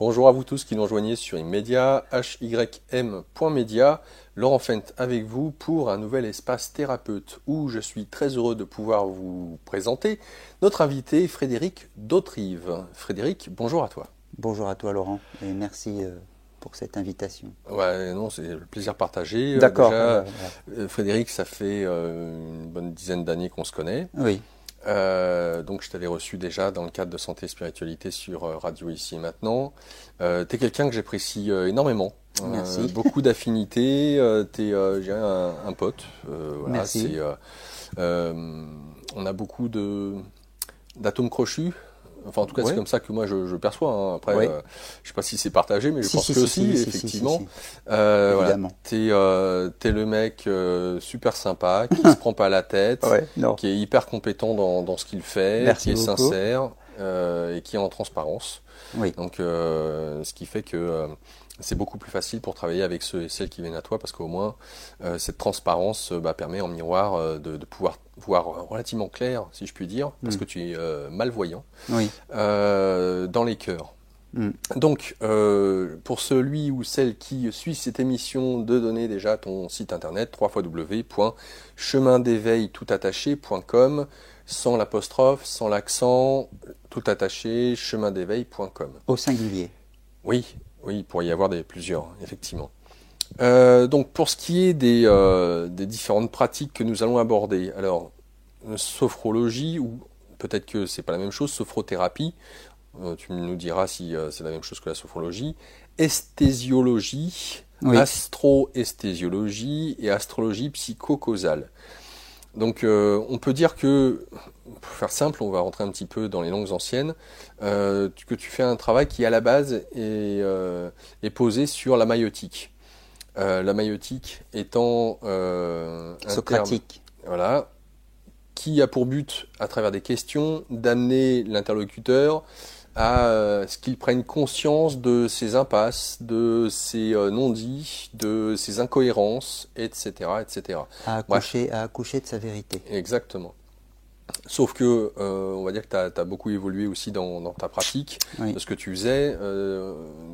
Bonjour à vous tous qui nous rejoignez sur Immedia, hym.media. Laurent Fent avec vous pour un nouvel espace thérapeute où je suis très heureux de pouvoir vous présenter notre invité Frédéric Dautrive. Frédéric, bonjour à toi. Bonjour à toi Laurent et merci pour cette invitation. Ouais, non, c'est le plaisir partagé. D'accord. Frédéric, ça fait une bonne dizaine d'années qu'on se connaît. Oui, Donc je t'avais reçu déjà dans le cadre de Santé et Spiritualité sur Radio Ici et Maintenant. Tu es quelqu'un que j'apprécie énormément. merci. Beaucoup d'affinités. Tu es un pote. Voilà, Merci. on a beaucoup d'atomes crochus. Enfin, en tout cas, c'est Oui, comme ça que moi je perçois, hein. Après, oui. je sais pas si c'est partagé, mais je Si, pense si, que si, aussi, si, si, si, si, effectivement. si. Voilà, Évidemment. t'es le mec super sympa, qui se prend pas la tête, Ouais, non. qui est hyper compétent dans ce qu'il fait, qui Merci est beaucoup. sincère et qui est en transparence. Oui. Donc, ce qui fait que c'est beaucoup plus facile pour travailler avec ceux et celles qui viennent à toi, parce qu'au moins, cette transparence permet en miroir de pouvoir voir relativement clair, si je puis dire, parce Mm. que tu es malvoyant, Oui. dans les cœurs. Mm. Donc, pour celui ou celle qui suit cette émission, de donner déjà ton site internet www.chemindéveil.com, sans l'apostrophe, sans l'accent, tout attaché, chemindéveil.com. Au singulier. Oui, oui, pour y avoir plusieurs, effectivement. Donc, pour ce qui est des différentes pratiques que nous allons aborder, alors, sophrologie, ou peut-être que c'est pas la même chose, sophrothérapie, tu nous diras si c'est la même chose que la sophrologie, esthésiologie, Oui. astro-esthésiologie et astrologie psychocausale. Donc on peut dire que, pour faire simple, on va rentrer un petit peu dans les langues anciennes, que tu fais un travail qui à la base est posé sur la maïotique. La maïotique étant un terme, Socratique. voilà, qui a pour but, à travers des questions, d'amener l'interlocuteur à ce qu'il prenne conscience de ses impasses, de ses non-dits, de ses incohérences, etc., etc. Bref, À accoucher de sa vérité. exactement. Sauf que, on va dire que tu as beaucoup évolué aussi dans ta pratique, Oui. de ce que tu faisais.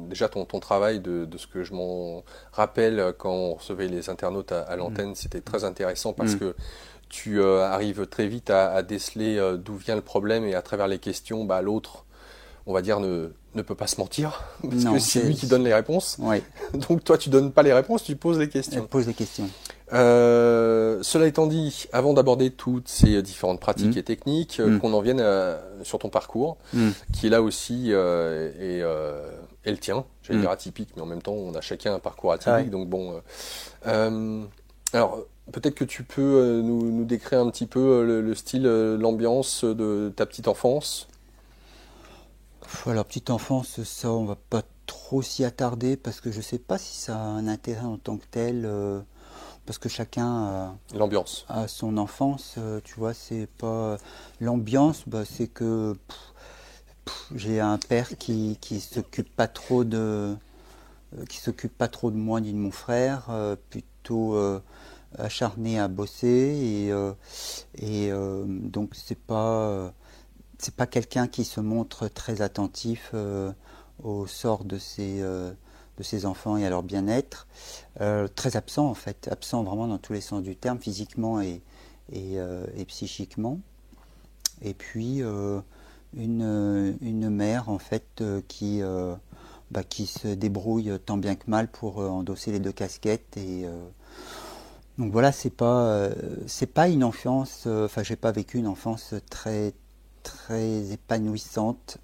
Déjà, ton travail, de ce que je m'en rappelle quand on recevait les internautes à Mm. l'antenne, c'était très intéressant parce Mm. que tu arrives très vite à déceler d'où vient le problème et à travers les questions, l'autre, on va dire, ne peut pas se mentir parce que Non, c'est lui qui donne les réponses. Oui. Donc toi, tu donnes pas les réponses, tu poses les Elle questions. pose des questions. Cela étant dit, avant d'aborder toutes ces différentes pratiques Mm. et techniques, Mm. qu'on en vienne sur ton parcours, Mm. qui là aussi est le tien, j'allais Mm. dire atypique, mais en même temps, on a chacun un parcours Ah ouais. atypique, donc bon. Alors, peut-être que tu peux nous décrire un petit peu le style, l'ambiance de ta petite enfance. Alors, petite enfance, ça, on va pas trop s'y attarder parce que je sais pas si ça a un intérêt en tant que tel, parce que chacun L'ambiance. a son enfance, tu vois, c'est pas l'ambiance, c'est que j'ai un père qui s'occupe pas trop de moi ni de mon frère, plutôt acharné à bosser donc c'est pas quelqu'un qui se montre très attentif au sort de ses enfants et à leur bien-être. Très absent en fait, absent vraiment dans tous les sens du terme, physiquement et psychiquement. Et puis une mère en fait qui se débrouille tant bien que mal pour endosser les deux casquettes donc voilà, c'est pas une enfance, enfin j'ai pas vécu une enfance très épanouissante.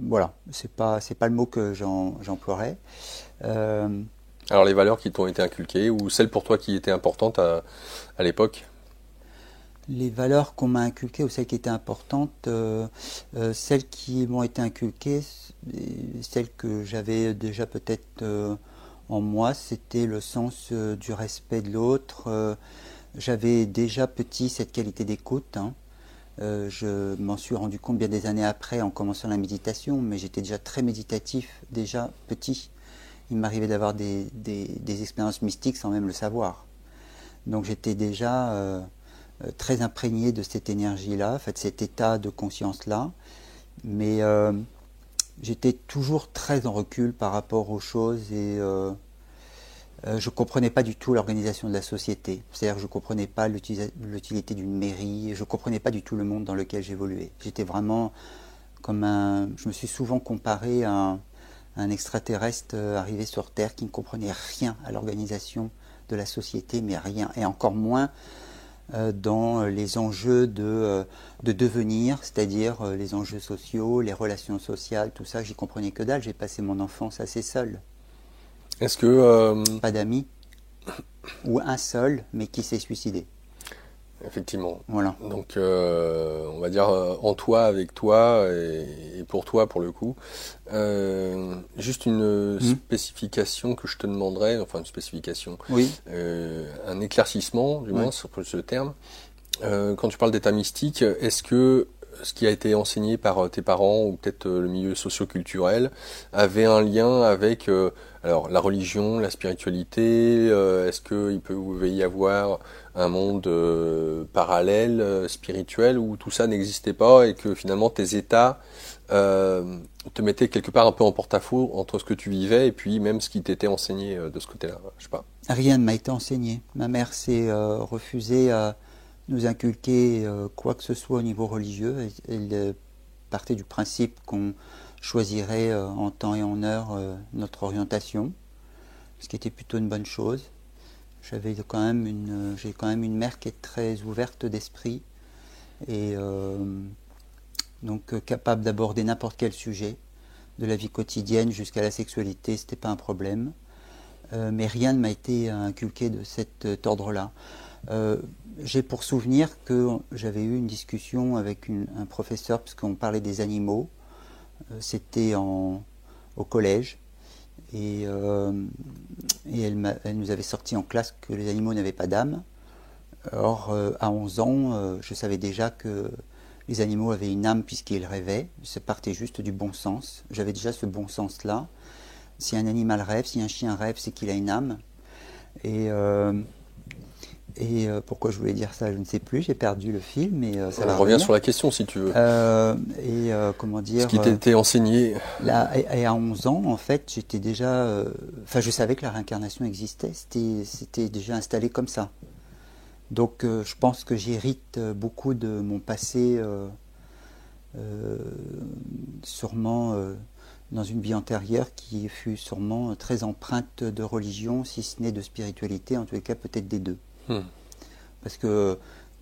Voilà, c'est pas le mot que j'emploierais. Euh, Alors, les valeurs qui t'ont été inculquées, ou celles pour toi qui étaient importantes à l'époque. les valeurs qu'on m'a inculquées ou celles qui étaient importantes, celles qui m'ont été inculquées, celles que j'avais déjà peut-être en moi, c'était le sens du respect de l'autre. J'avais déjà petit cette qualité d'écoute, hein. Je m'en suis rendu compte bien des années après en commençant la méditation, mais j'étais déjà très méditatif, déjà petit. Il m'arrivait d'avoir des expériences mystiques sans même le savoir. Donc j'étais déjà très imprégné de cette énergie-là, en fait, cet état de conscience-là. Mais j'étais toujours très en recul par rapport aux choses et je ne comprenais pas du tout l'organisation de la société. C'est-à-dire que je ne comprenais pas l'utilité d'une mairie, je ne comprenais pas du tout le monde dans lequel j'évoluais. J'étais vraiment comme un... Je me suis souvent comparé à un extraterrestre arrivé sur Terre qui ne comprenait rien à l'organisation de la société, mais rien, et encore moins dans les enjeux de devenir, c'est-à-dire les enjeux sociaux, les relations sociales, tout ça, j'y comprenais que dalle. J'ai passé mon enfance assez seul. Est-ce que... Pas d'amis, ou un seul, mais qui s'est suicidé. Effectivement. Voilà. Donc, on va dire en toi, avec toi, et pour toi, pour le coup. Juste une spécification que je te demanderais, enfin une spécification, Oui. un éclaircissement, du moins, sur ce terme. Quand tu parles d'état mystique, est-ce que ce qui a été enseigné par tes parents ou peut-être le milieu socio-culturel avait un lien avec alors la religion, la spiritualité? Est-ce qu'il pouvait y avoir un monde parallèle, spirituel, où tout ça n'existait pas et que finalement tes états te mettaient quelque part un peu en porte-à-faux entre ce que tu vivais et puis même ce qui t'était enseigné de ce côté-là? Je sais pas. Rien ne m'a été enseigné. Ma mère s'est refusée à nous inculquer quoi que ce soit au niveau religieux. Elle partait du principe qu'on choisirait en temps et en heure notre orientation, ce qui était plutôt une bonne chose. J'ai quand même une mère qui est très ouverte d'esprit et donc capable d'aborder n'importe quel sujet, de la vie quotidienne jusqu'à la sexualité, c'était pas un problème. Mais rien ne m'a été inculqué de cet ordre-là. J'ai pour souvenir que j'avais eu une discussion avec un professeur, parce qu'on parlait des animaux, c'était au collège, et elle nous avait sorti en classe que les animaux n'avaient pas d'âme. Or, à 11 ans, je savais déjà que les animaux avaient une âme puisqu'ils rêvaient, ça partait juste du bon sens, j'avais déjà ce bon sens-là. Si un animal rêve, si un chien rêve, c'est qu'il a une âme. Et pourquoi je voulais dire ça, je ne sais plus, j'ai perdu le fil, mais ça va On revient revenir. sur la question si tu veux. Comment dire... Ce qui t'était enseigné. Là, et à 11 ans, en fait, j'étais déjà... Enfin, je savais que la réincarnation existait, c'était déjà installé comme ça. Donc, je pense que j'hérite beaucoup de mon passé, sûrement... dans une vie antérieure qui fut sûrement très empreinte de religion, si ce n'est de spiritualité, en tous les cas peut-être des deux. Parce que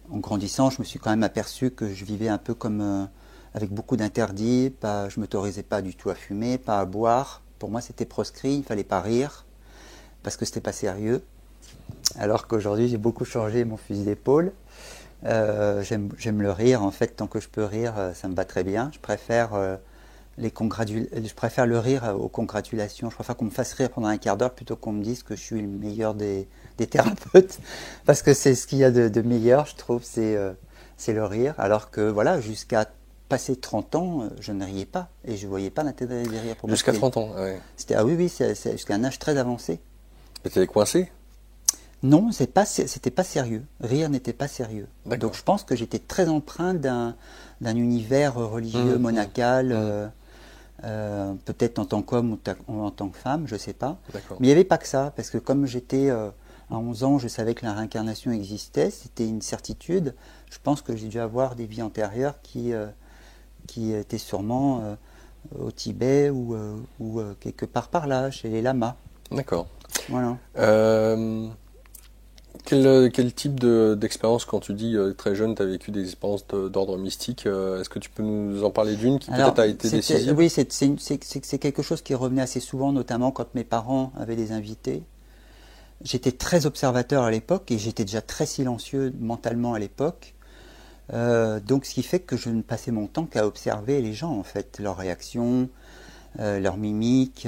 en grandissant, je me suis quand même aperçu que je vivais un peu comme avec beaucoup d'interdits, je ne m'autorisais pas du tout à fumer, pas à boire. Pour moi c'était proscrit, il ne fallait pas rire, parce que c'était pas sérieux. Alors qu'aujourd'hui j'ai beaucoup changé mon fusil d'épaule. J'aime le rire, en fait, tant que je peux rire, ça me va très bien. Je préfère... je préfère le rire aux congratulations. Je préfère qu'on me fasse rire pendant un quart d'heure plutôt qu'on me dise que je suis le meilleur des thérapeutes. Parce que c'est ce qu'il y a de meilleur, je trouve, c'est le rire. Alors que voilà, jusqu'à passer 30 ans, je ne riais pas. Et je ne voyais pas l'intérêt des rires. Jusqu'à 30 ans, ouais. Ah oui, c'est jusqu'à un âge très avancé. Mais t'étais coincé? Non, c'était pas sérieux. Rire n'était pas sérieux. Donc je pense que j'étais très empreint d'un univers religieux, monacal. Peut-être en tant qu'homme ou en tant que femme, je ne sais pas. Mais il n'y avait pas que ça, parce que comme j'étais à 11 ans, je savais que la réincarnation existait, c'était une certitude. Je pense que j'ai dû avoir des vies antérieures qui étaient sûrement au Tibet ou quelque part par là, chez les lamas. D'accord. Voilà. Quel type d'expérience, quand tu dis très jeune, tu as vécu des expériences d'ordre mystique? Est-ce que tu peux nous en parler d'une qui peut-être a été décisive? Oui, c'est quelque chose qui revenait assez souvent, notamment quand mes parents avaient des invités. J'étais très observateur à l'époque et j'étais déjà très silencieux mentalement à l'époque. Donc ce qui fait que je ne passais mon temps qu'à observer les gens, en fait, leurs réactions, leurs mimiques.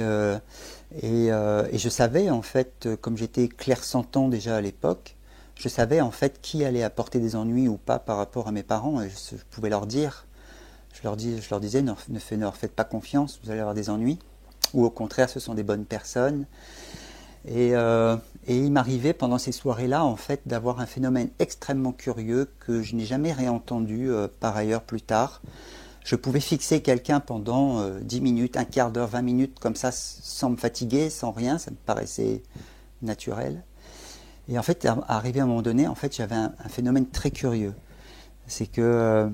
Et je savais, en fait, comme j'étais clairsentant déjà à l'époque, je savais en fait qui allait apporter des ennuis ou pas par rapport à mes parents. Et je pouvais leur dire, je leur disais, ne leur faites pas confiance, vous allez avoir des ennuis. Ou au contraire, ce sont des bonnes personnes. Et il m'arrivait pendant ces soirées-là, en fait, d'avoir un phénomène extrêmement curieux que je n'ai jamais réentendu par ailleurs plus tard. je pouvais fixer quelqu'un pendant 10 minutes, un quart d'heure, 20 minutes, comme ça, sans me fatiguer, sans rien, ça me paraissait naturel. Et en fait, arrivé à un moment donné, en fait, j'avais un phénomène très curieux. C'est que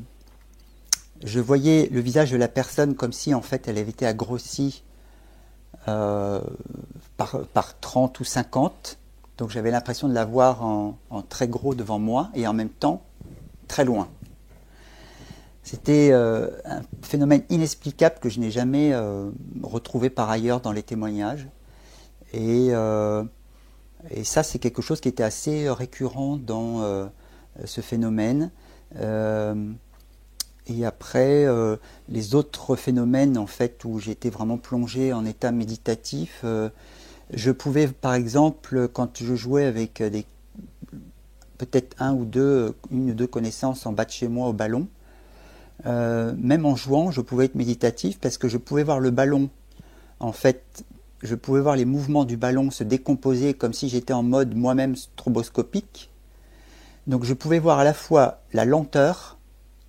je voyais le visage de la personne comme si, en fait, elle avait été agrossie par 30 ou 50. Donc j'avais l'impression de la voir en très gros devant moi et en même temps très loin. C'était un phénomène inexplicable que je n'ai jamais retrouvé par ailleurs dans les témoignages. Et ça, c'est quelque chose qui était assez récurrent dans ce phénomène. Et après, les autres phénomènes, en fait, où j'étais vraiment plongé en état méditatif, je pouvais, par exemple, quand je jouais avec peut-être une ou deux connaissances en bas de chez moi au ballon, même en jouant, je pouvais être méditatif parce que je pouvais voir le ballon, en fait, je pouvais voir les mouvements du ballon se décomposer comme si j'étais en mode moi-même stroboscopique. Donc je pouvais voir à la fois la lenteur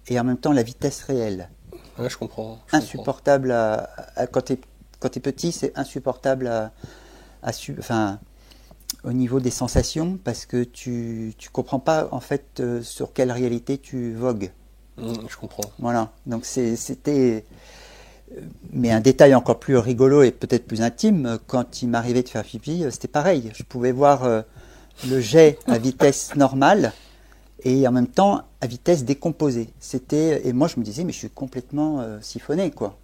et en même temps la vitesse réelle. Ouais, je comprends. Insupportable quand tu es petit, c'est insupportable enfin, au niveau des sensations parce que tu comprends pas en fait sur quelle réalité tu vogues. Je comprends. Voilà, donc c'était... Mais un détail encore plus rigolo et peut-être plus intime, quand il m'arrivait de faire pipi, c'était pareil. Je pouvais voir le jet à vitesse normale et en même temps à vitesse décomposée. Et moi je me disais, mais je suis complètement siphonné, quoi.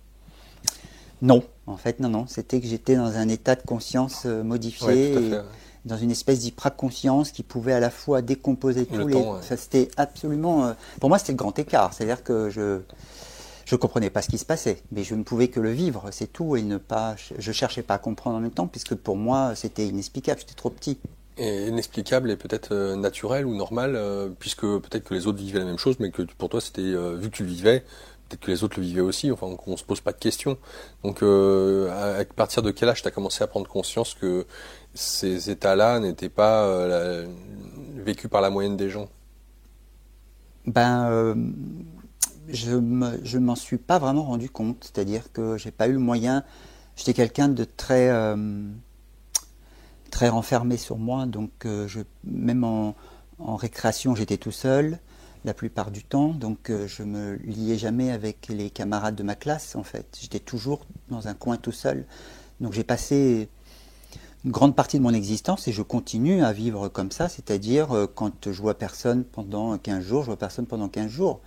Non, en fait, non. C'était que j'étais dans un état de conscience modifié, ouais, dans une espèce d'hypraconscience qui pouvait à la fois décomposer tous les... temps, ouais. Enfin, c'était absolument... Pour moi, c'était le grand écart. C'est-à-dire que je comprenais pas ce qui se passait, mais je ne pouvais que le vivre, c'est tout, et je cherchais pas à comprendre en même temps, puisque pour moi, c'était inexplicable, j'étais trop petit. Et inexplicable et peut-être naturel ou normal, puisque peut-être que les autres vivaient la même chose, mais que pour toi, c'était, vu que tu le vivais, peut-être que les autres le vivaient aussi, enfin, on se pose pas de questions. Donc, à partir de quel âge tu as commencé à prendre conscience que ces états-là n'étaient pas vécus par la moyenne des gens? Je m'en suis pas vraiment rendu compte, c'est-à-dire que j'ai pas eu le moyen. J'étais quelqu'un de très très renfermé sur moi, donc même en récréation, j'étais tout seul la plupart du temps, donc je me liais jamais avec les camarades de ma classe en fait. J'étais toujours dans un coin tout seul, donc j'ai passé une grande partie de mon existence et je continue à vivre comme ça, c'est-à-dire quand je vois personne pendant 15 jours, je vois personne pendant 15 jours.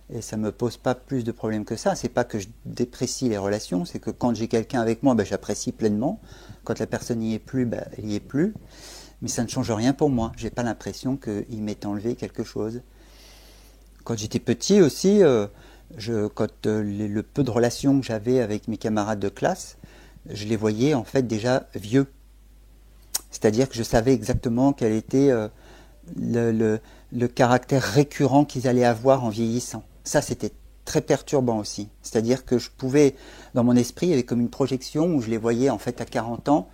Et ça ne me pose pas plus de problèmes que ça. C'est pas que je déprécie les relations, c'est que quand j'ai quelqu'un avec moi, j'apprécie pleinement. Quand la personne n'y est plus, elle n'y est plus. Mais ça ne change rien pour moi. J'ai pas l'impression qu'il m'ait enlevé quelque chose. Quand j'étais petit aussi, le peu de relations que j'avais avec mes camarades de classe, je les voyais en fait déjà vieux. C'est-à-dire que je savais exactement quel était le caractère récurrent qu'ils allaient avoir en vieillissant. Ça, c'était très perturbant aussi. C'est-à-dire que je pouvais, dans mon esprit, il y avait comme une projection où je les voyais en fait à 40 ans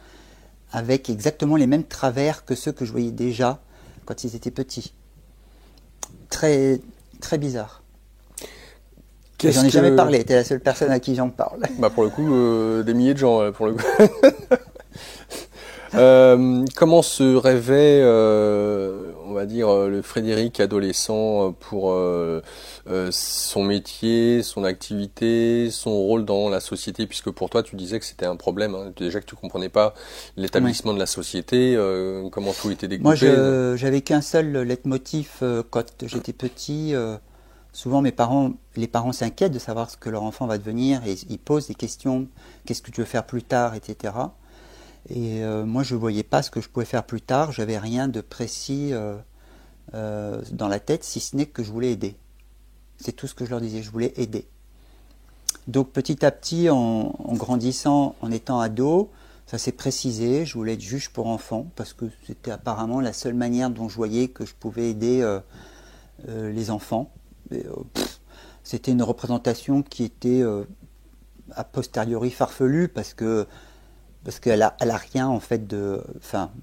avec exactement les mêmes travers que ceux que je voyais déjà quand ils étaient petits. Très, très bizarre. J'en ai jamais parlé, t'es la seule personne à qui j'en parle. Pour le coup, des milliers de gens, pour le coup. Comment se rêvait, on va dire, le Frédéric adolescent pour son métier, son activité, son rôle dans la société, puisque pour toi, tu disais que c'était un problème, hein, déjà que tu comprenais pas l'établissement de la société, comment tout était découpé. Moi, j'avais qu'un seul leitmotiv quand j'étais petit. Souvent, les parents s'inquiètent de savoir ce que leur enfant va devenir et ils posent des questions. Qu'est-ce que tu veux faire plus tard, etc. Et moi, je ne voyais pas ce que je pouvais faire plus tard. Je n'avais rien de précis dans la tête, si ce n'est que je voulais aider. C'est tout ce que je leur disais, je voulais aider. Donc petit à petit, en grandissant, en étant ado, ça s'est précisé. Je voulais être juge pour enfants, parce que c'était apparemment la seule manière dont je voyais que je pouvais aider les enfants. C'était une représentation qui était a posteriori farfelue, parce qu'elle a rien en fait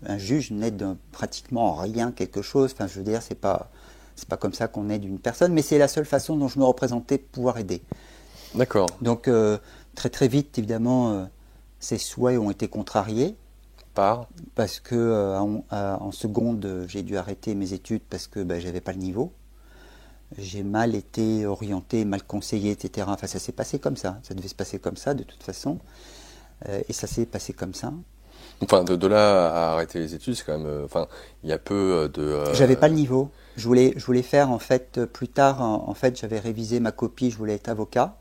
un juge n'aide pratiquement en rien quelque chose. Enfin, je veux dire, c'est pas comme ça qu'on aide une personne, mais c'est la seule façon dont je me représentais pouvoir aider. D'accord. Donc très très vite, évidemment, ces souhaits ont été contrariés Par. parce que en seconde, j'ai dû arrêter mes études parce que j'avais pas le niveau. J'ai mal été orienté, mal conseillé, etc. Enfin, ça s'est passé comme ça. Ça devait se passer comme ça de toute façon. Et ça s'est passé comme ça. Enfin, de là à arrêter les études, c'est quand même. Enfin, il y a peu de. J'avais pas le niveau. Je voulais faire en fait plus tard. En fait, j'avais révisé ma copie. Je voulais être avocat.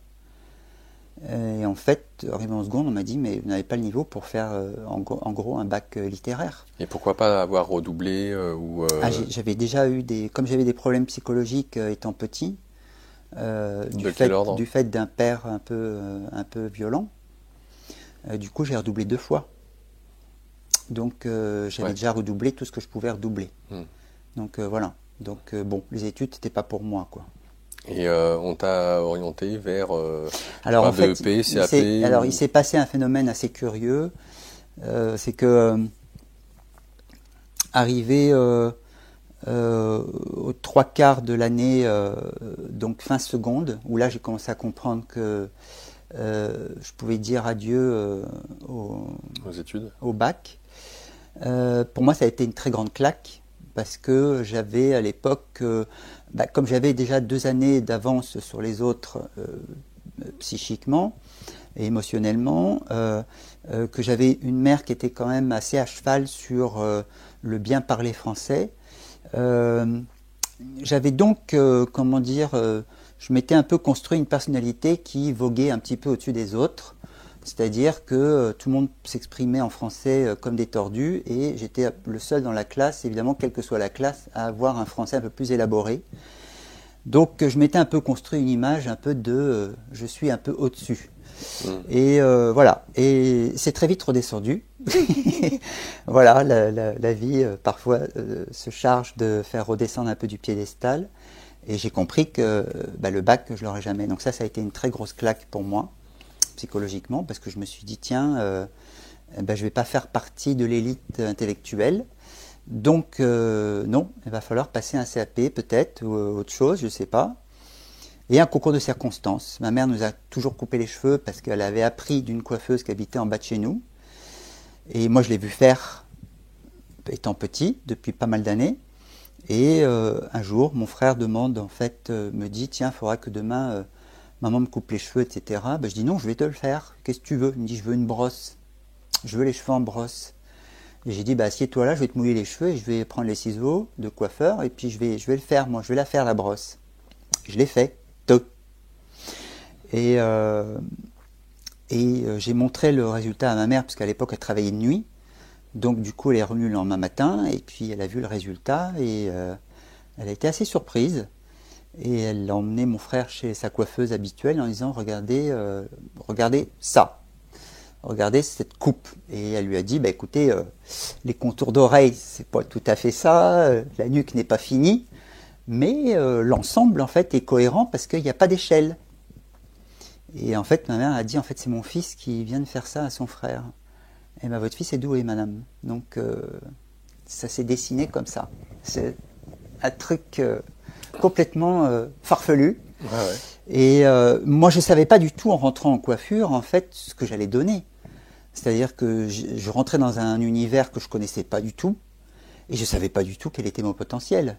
Et en fait, arrivé en seconde, on m'a dit mais vous n'avez pas le niveau pour faire en gros un bac littéraire. Et pourquoi pas avoir redoublé ou. J'avais déjà eu comme j'avais des problèmes psychologiques étant petit, De quel ordre? du fait d'un père un peu violent. Du coup, j'ai redoublé 2 fois. Donc, j'avais Ouais. déjà redoublé tout ce que je pouvais redoubler. Hmm. Donc, voilà. Donc, bon, les études, c'était pas pour moi, quoi. Et on t'a orienté vers Alors, en fait, BEP, CAP alors, ou. il s'est passé un phénomène assez curieux. C'est que, arrivé aux 3 quarts de l'année, donc fin seconde, où là, j'ai commencé à comprendre que je pouvais dire adieu Aux études? au bac. Pour moi, ça a été une très grande claque parce que j'avais à l'époque, comme j'avais déjà 2 années d'avance sur les autres psychiquement et émotionnellement, que j'avais une mère qui était quand même assez à cheval sur le bien parler français. J'avais donc, comment dire, je m'étais un peu construit une personnalité qui voguait un petit peu au-dessus des autres. C'est-à-dire que tout le monde s'exprimait en français comme des tordus et j'étais le seul dans la classe, évidemment, quelle que soit la classe, à avoir un français un peu plus élaboré. Donc je m'étais un peu construit une image un peu de je suis un peu au-dessus. Et voilà, et c'est très vite redescendu. Voilà, la vie parfois se charge de faire redescendre un peu du piédestal. Et j'ai compris que le bac, je l'aurais jamais. Donc ça a été une très grosse claque pour moi psychologiquement, parce que je me suis dit, tiens, je ne vais pas faire partie de l'élite intellectuelle. Donc, non, il va falloir passer un CAP peut-être, ou autre chose, je ne sais pas. Et un concours de circonstances. Ma mère nous a toujours coupé les cheveux parce qu'elle avait appris d'une coiffeuse qui habitait en bas de chez nous. Et moi, je l'ai vu faire étant petit, depuis pas mal d'années. Et un jour, mon frère me dit, tiens, il faudra que demain... maman me coupe les cheveux, etc. Je dis non, je vais te le faire. Qu'est-ce que tu veux? Il me dit, je veux une brosse. Je veux les cheveux en brosse. Et j'ai dit, assieds-toi là, je vais te mouiller les cheveux et je vais prendre les ciseaux de coiffeur et puis je vais le faire, moi. Je vais la faire, la brosse. Je l'ai fait. Toc. Et, j'ai montré le résultat à ma mère parce qu'à l'époque, elle travaillait de nuit. Donc du coup, elle est revenue le lendemain matin et puis elle a vu le résultat et elle a été assez surprise. Et elle a emmené mon frère chez sa coiffeuse habituelle en disant regardez, regardez ça, regardez cette coupe. Et elle lui a dit écoutez, les contours d'oreilles c'est pas tout à fait ça, la nuque n'est pas finie, mais l'ensemble en fait est cohérent parce qu'il n'y a pas d'échelle. Et en fait ma mère a dit en fait c'est mon fils qui vient de faire ça à son frère. Et votre fils est doué madame. Donc ça s'est dessiné comme ça. C'est un truc complètement farfelu. Ouais, ouais. Et moi, je ne savais pas du tout en rentrant en coiffure, en fait, ce que j'allais donner. C'est-à-dire que je rentrais dans un univers que je ne connaissais pas du tout, et je ne savais pas du tout quel était mon potentiel.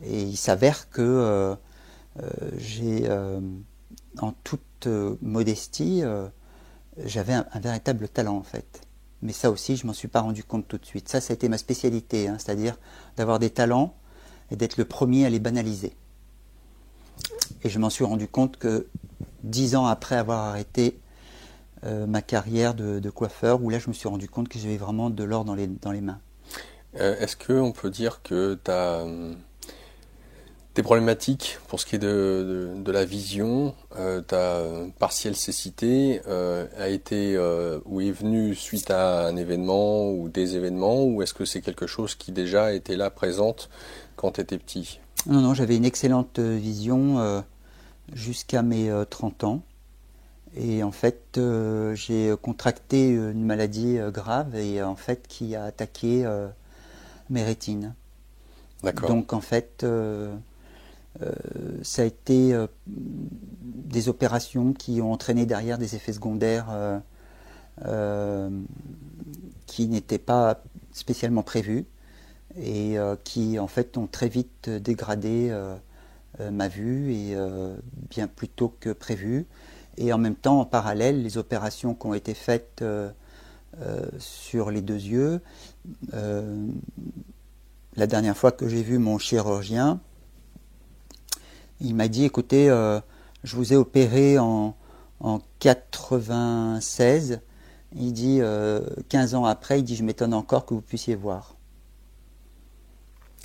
Et il s'avère que j'ai, en toute modestie, j'avais un véritable talent, en fait. Mais ça aussi, je ne m'en suis pas rendu compte tout de suite. Ça a été ma spécialité, hein, c'est-à-dire d'avoir des talents, et d'être le premier à les banaliser. Et je m'en suis rendu compte que 10 ans après avoir arrêté ma carrière de coiffeur, où là je me suis rendu compte que j'avais vraiment de l'or dans les mains. Est-ce qu'on peut dire que tes problématiques pour ce qui est de la vision, ta partielle cécité a été ou est venue suite à un événement ou des événements, ou est-ce que c'est quelque chose qui déjà était là présente quand tu étais petit? Non, non, j'avais une excellente vision jusqu'à mes 30 ans. Et en fait, j'ai contracté une maladie grave et en fait qui a attaqué mes rétines. D'accord. Donc en fait, ça a été des opérations qui ont entraîné derrière des effets secondaires qui n'étaient pas spécialement prévus et qui en fait ont très vite dégradé ma vue et bien plus tôt que prévu. Et en même temps, en parallèle, les opérations qui ont été faites sur les 2 yeux, la dernière fois que j'ai vu mon chirurgien, il m'a dit, écoutez, je vous ai opéré en 96. Il dit, 15 ans après, il dit, je m'étonne encore que vous puissiez voir.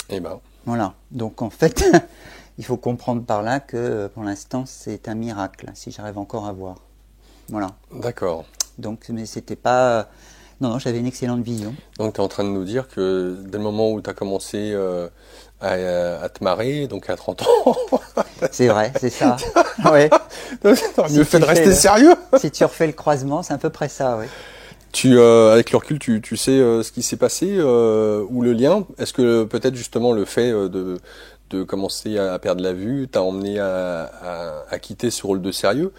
Eh ben. Voilà. Donc en fait, il faut comprendre par là que pour l'instant, c'est un miracle, si j'arrive encore à voir. Voilà. D'accord. Donc, mais c'était pas... Non, j'avais une excellente vision. Donc tu es en train de nous dire que dès le moment où tu as commencé à te marrer, donc à 30 ans... C'est vrai, c'est ça. Ouais. T'aurais mieux fait de rester sérieux. Si tu refais le croisement, c'est à peu près ça, oui. Avec le recul, tu sais ce qui s'est passé ou le lien. Est-ce que peut-être justement le fait de commencer à perdre la vue t'a emmené à quitter ce rôle de sérieux?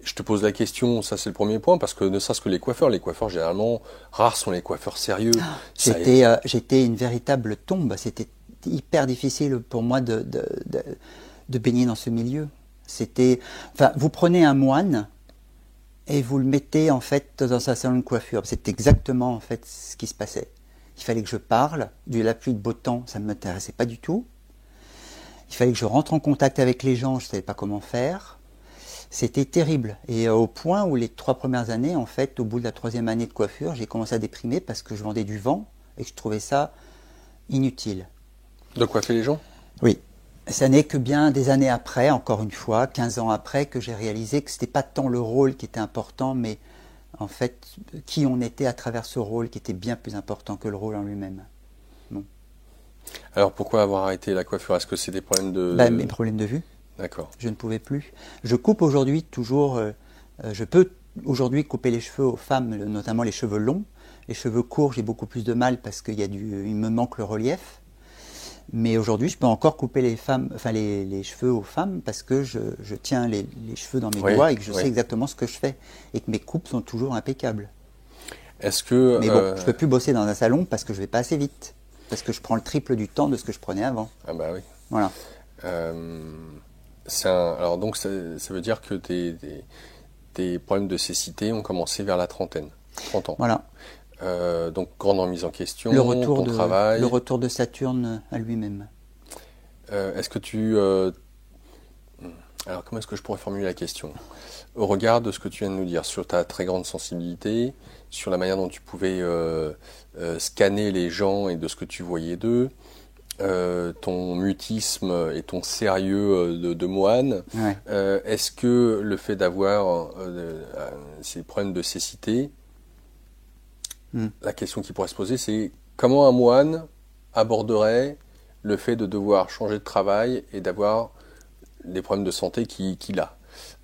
Je te pose la question, ça c'est le premier point, parce que ne serait-ce que les coiffeurs généralement, rares sont les coiffeurs sérieux. J'étais une véritable tombe. C'était hyper difficile pour moi de baigner dans ce milieu. Enfin, vous prenez un moine et vous le mettez en fait dans un salon de coiffure. C'est exactement en fait ce qui se passait. Il fallait que je parle, la pluie de beau temps, ça ne m'intéressait pas du tout. Il fallait que je rentre en contact avec les gens, je ne savais pas comment faire. C'était terrible. Et au point où les 3 premières années, en fait, au bout de la 3e année de coiffure, j'ai commencé à déprimer parce que je vendais du vent et que je trouvais ça inutile. De coiffer les gens? Oui. Ça n'est que bien des années après, encore une fois, 15 ans après, que j'ai réalisé que ce n'était pas tant le rôle qui était important, mais en fait, qui on était à travers ce rôle qui était bien plus important que le rôle en lui-même. Bon. Alors pourquoi avoir arrêté la coiffure? Est-ce que c'est des problèmes de... Mes problèmes de vue. D'accord. Je ne pouvais plus. Je coupe aujourd'hui toujours, je peux aujourd'hui couper les cheveux aux femmes, notamment les cheveux longs. Les cheveux courts, j'ai beaucoup plus de mal parce qu'il me manque le relief. Mais aujourd'hui, je peux encore couper les cheveux aux femmes parce que je tiens les cheveux dans mes doigts et que je sais exactement ce que je fais. Et que mes coupes sont toujours impeccables. Est-ce que... Mais bon, je ne peux plus bosser dans un salon parce que je ne vais pas assez vite. Parce que je prends le triple du temps de ce que je prenais avant. Ah bah oui. Voilà. Alors donc ça veut dire que tes problèmes de cécité ont commencé vers la 30 ans. Voilà. Donc grande remise en question, ton travail. Le retour de Saturne à lui-même. Est-ce que alors comment est-ce que je pourrais formuler la question? Au regard de ce que tu viens de nous dire sur ta très grande sensibilité, sur la manière dont tu pouvais scanner les gens et de ce que tu voyais d'eux, ton mutisme et ton sérieux de moine, Ouais. est-ce que le fait d'avoir ces problèmes de cécité, la question qui pourrait se poser, c'est comment un moine aborderait le fait de devoir changer de travail et d'avoir des problèmes de santé qu'il a?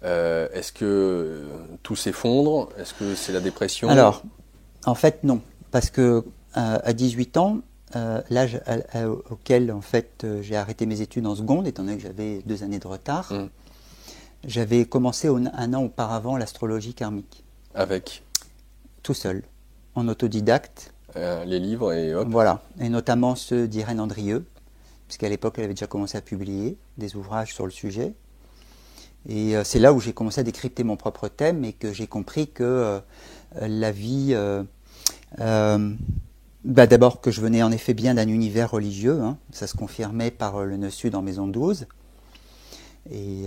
Est-ce que tout s'effondre? Est-ce que c'est la dépression? Alors, en fait, non. Parce que à 18 ans, l'âge auquel en fait, j'ai arrêté mes études en seconde, étant donné que j'avais 2 années de retard, j'avais commencé un an auparavant l'astrologie karmique. Avec? Tout seul, en autodidacte. Les livres et hop. Voilà, et notamment ceux d'Irène Andrieux, puisqu'à l'époque, elle avait déjà commencé à publier des ouvrages sur le sujet. Et c'est là où j'ai commencé à décrypter mon propre thème et que j'ai compris que la vie... d'abord que je venais en effet bien d'un univers religieux, hein, ça se confirmait par le nœud sud en maison 12. Et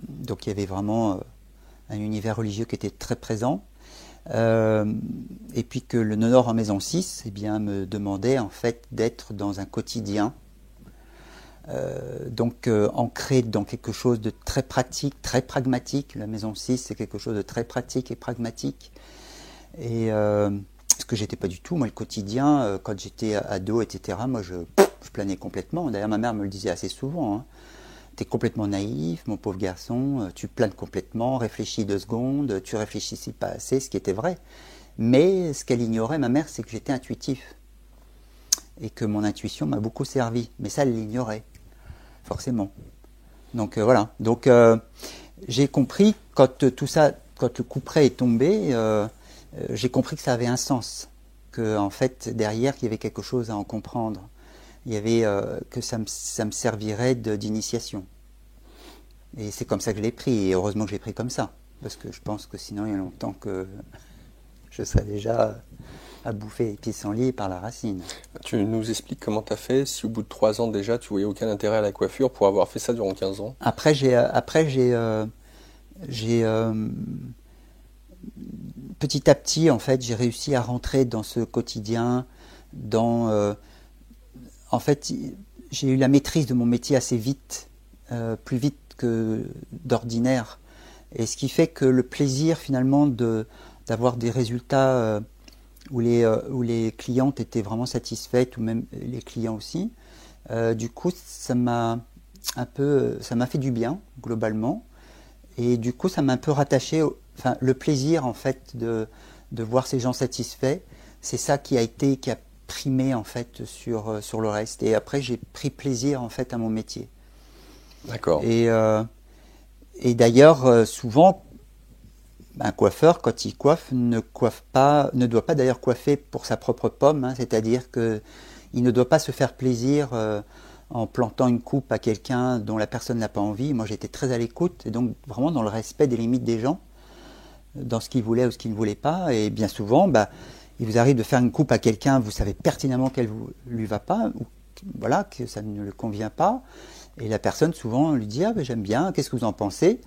donc il y avait vraiment un univers religieux qui était très présent. Et puis que le nœud nord en maison 6 eh bien, me demandait en fait d'être dans un quotidien. Donc ancré dans quelque chose de très pratique, très pragmatique. La maison 6 c'est quelque chose de très pratique et pragmatique. Et ce que j'étais pas du tout, moi le quotidien, quand j'étais ado, etc., moi je planais complètement. D'ailleurs ma mère me le disait assez souvent, hein. T'es complètement naïf, mon pauvre garçon, tu planes complètement, réfléchis 2 secondes, tu réfléchis pas assez, ce qui était vrai. Mais ce qu'elle ignorait, ma mère, c'est que j'étais intuitif. Et que mon intuition m'a beaucoup servi. Mais ça, elle l'ignorait, forcément. Donc voilà. Donc j'ai compris quand tout ça, quand le couperet est tombé, j'ai compris que ça avait un sens, que en fait derrière qu'il y avait quelque chose à en comprendre. Il y avait que ça me servirait d'initiation. Et c'est comme ça que je l'ai pris. Et heureusement que je l'ai pris comme ça, parce que je pense que sinon il y a longtemps que je serais déjà à bouffer les pissenlits par la racine. Tu nous expliques comment tu as fait, si au bout de 3 ans déjà tu voyais aucun intérêt à la coiffure pour avoir fait ça durant 15 ans? Après j'ai petit à petit en fait j'ai réussi à rentrer dans ce quotidien, dans en fait j'ai eu la maîtrise de mon métier assez vite, plus vite que d'ordinaire, et ce qui fait que le plaisir finalement d'avoir des résultats où les clientes étaient vraiment satisfaites, ou même les clients aussi. Du coup, ça m'a fait du bien globalement, et du coup, ça m'a un peu rattaché. Enfin, le plaisir en fait de voir ces gens satisfaits, c'est ça qui a primé en fait sur le reste. Et après, j'ai pris plaisir en fait à mon métier. D'accord. Et d'ailleurs, souvent, un coiffeur, quand il coiffe, ne doit pas d'ailleurs coiffer pour sa propre pomme, hein, c'est-à-dire qu'il ne doit pas se faire plaisir en plantant une coupe à quelqu'un dont la personne n'a pas envie. Moi, j'étais très à l'écoute, et donc vraiment dans le respect des limites des gens, dans ce qu'ils voulaient ou ce qu'ils ne voulaient pas. Et bien souvent, il vous arrive de faire une coupe à quelqu'un, vous savez pertinemment qu'elle ne lui va pas, ou voilà, que ça ne lui convient pas. Et la personne, souvent, lui dit « Ah, ben, j'aime bien, qu'est-ce que vous en pensez ?»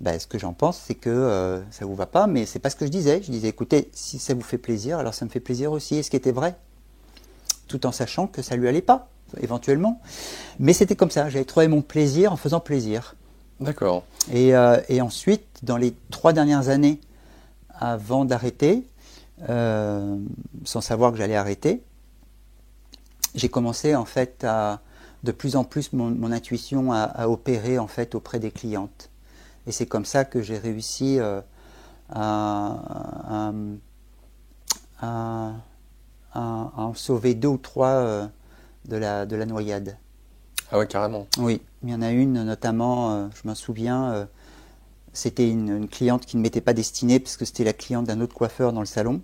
Ce que j'en pense, c'est que ça vous va pas, mais c'est pas ce que je disais. Je disais, écoutez, si ça vous fait plaisir, alors ça me fait plaisir aussi, et ce qui était vrai, tout en sachant que ça lui allait pas, éventuellement. Mais c'était comme ça, j'avais trouvé mon plaisir en faisant plaisir. D'accord. Et ensuite, dans les 3 dernières années, avant d'arrêter, sans savoir que j'allais arrêter, j'ai commencé en fait de plus en plus mon intuition à opérer en fait auprès des clientes. Et c'est comme ça que j'ai réussi à en sauver 2 ou 3 de la noyade. Ah ouais, carrément. Oui, il y en a une notamment, je m'en souviens, c'était une cliente qui ne m'était pas destinée parce que c'était la cliente d'un autre coiffeur dans le salon.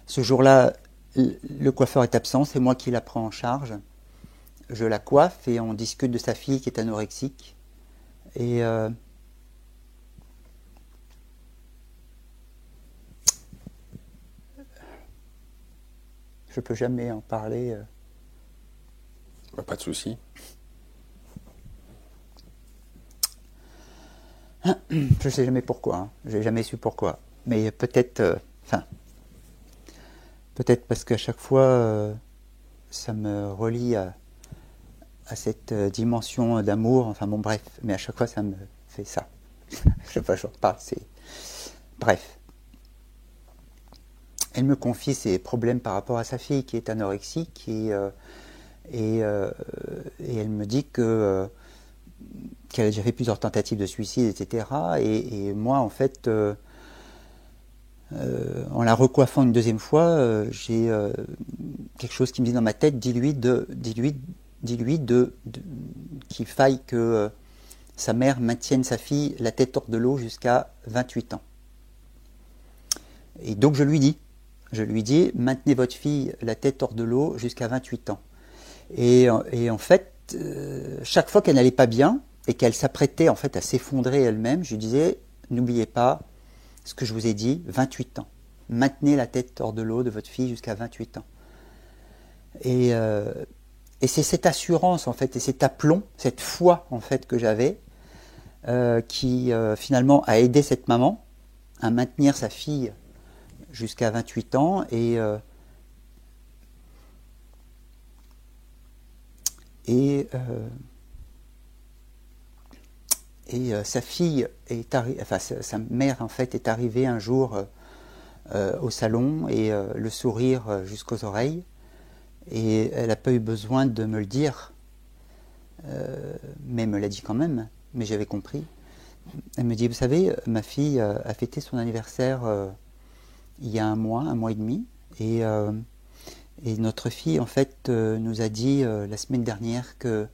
Ce jour-là, le coiffeur est absent, c'est moi qui la prends en charge. Je la coiffe et on discute de sa fille qui est anorexique. Et je peux jamais en parler. Pas de souci. Je sais jamais pourquoi, hein. J'ai jamais su pourquoi. Mais peut-être, peut-être parce qu'à chaque fois, ça me relie à cette dimension d'amour. Enfin bon, bref. Mais à chaque fois, ça me fait ça. Je sais pas, je reparle. Bref. Elle me confie ses problèmes par rapport à sa fille qui est anorexique, et elle me dit qu'elle a déjà fait plusieurs tentatives de suicide, etc. Et moi, en fait, en la recoiffant une deuxième fois, j'ai quelque chose qui me dit dans ma tête, dis-lui qu'il faille que sa mère maintienne sa fille la tête hors de l'eau jusqu'à 28 ans. Et donc je lui dis, maintenez votre fille la tête hors de l'eau jusqu'à 28 ans. Et en fait, chaque fois qu'elle n'allait pas bien et qu'elle s'apprêtait en fait à s'effondrer elle-même, je lui disais, n'oubliez pas ce que je vous ai dit, 28 ans. Maintenez la tête hors de l'eau de votre fille jusqu'à 28 ans. Et c'est cette assurance en fait, et cet aplomb, cette foi en fait que j'avais, qui finalement a aidé cette maman à maintenir sa fille jusqu'à 28 ans, et sa fille sa mère en fait est arrivée un jour au salon, et le sourire jusqu'aux oreilles, et elle n'a pas eu besoin de me le dire, mais elle me l'a dit quand même, mais j'avais compris. Elle me dit, vous savez, ma fille a fêté son anniversaire il y a un mois et demi, et notre fille en fait nous a dit la semaine dernière que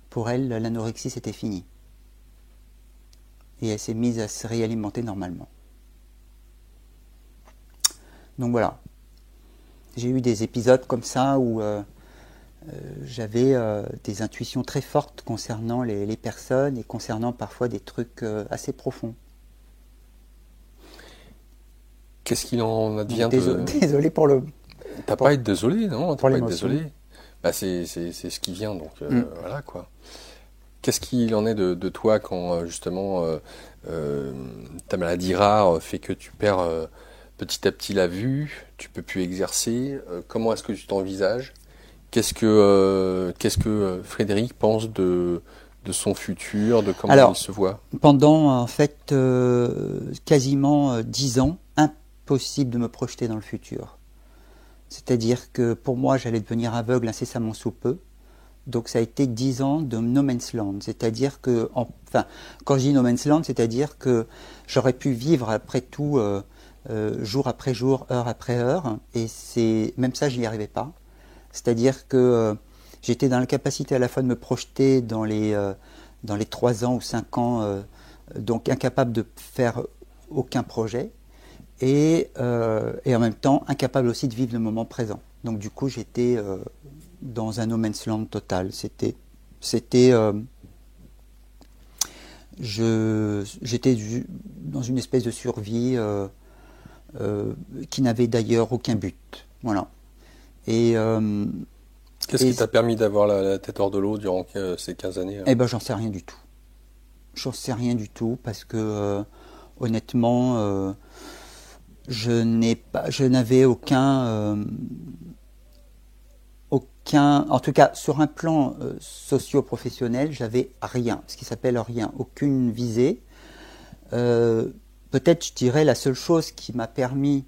pour elle l'anorexie c'était fini. et elle s'est mise à se réalimenter normalement. Donc voilà. J'ai eu des épisodes comme ça où j'avais des intuitions très fortes concernant les personnes et concernant parfois des trucs assez profonds. Qu'est-ce qu'il en advient Désolé pour le... T'as pas à être désolé, non? T'as pas à être l'émotion. désolé. Bah, c'est ce qui vient, donc voilà quoi. Qu'est-ce qu'il en est de toi quand justement ta maladie rare fait que tu perds petit à petit la vue, tu peux plus exercer, comment est-ce que tu t'envisages? Qu'est-ce que Frédéric pense de son futur, de comment Alors, il se voit? pendant en fait quasiment 10 ans, impossible de me projeter dans le futur. C'est-à-dire que pour moi, j'allais devenir aveugle incessamment sous peu. Donc ça a été 10 ans de no man's land. C'est-à-dire que, enfin, quand je dis no man's land, c'est-à-dire que j'aurais pu vivre après tout jour après jour, heure après heure, et même ça, je n'y arrivais pas. C'est-à-dire que j'étais dans la capacité à la fois de me projeter dans les 3 ans ou 5 ans, donc incapable de faire aucun projet, et en même temps incapable aussi de vivre le moment présent. Donc du coup, j'étais dans un no man's land total. J'étais dans une espèce de survie qui n'avait d'ailleurs aucun but. Voilà. Et Qu'est-ce qui t'a permis d'avoir la tête hors de l'eau durant ces 15 années? Eh ben, j'en sais rien du tout. J'en sais rien du tout parce que honnêtement, je n'avais aucun, en tout cas sur un plan socio-professionnel, j'avais rien, ce qui s'appelle rien, aucune visée. Peut-être, je dirais, la seule chose qui m'a permis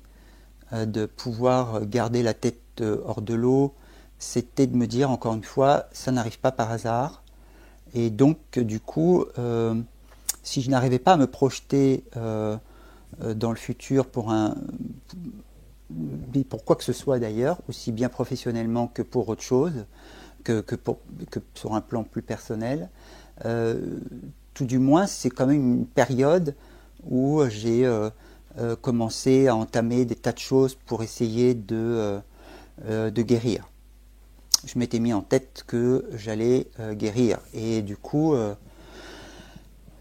de pouvoir garder la tête hors de l'eau, c'était de me dire, encore une fois, ça n'arrive pas par hasard. Et donc, du coup, si je n'arrivais pas à me projeter dans le futur pour quoi que ce soit d'ailleurs, aussi bien professionnellement que pour autre chose, que sur un plan plus personnel, tout du moins, c'est quand même une période où j'ai commencé à entamer des tas de choses pour essayer de guérir. Je m'étais mis en tête que j'allais guérir. Et du coup,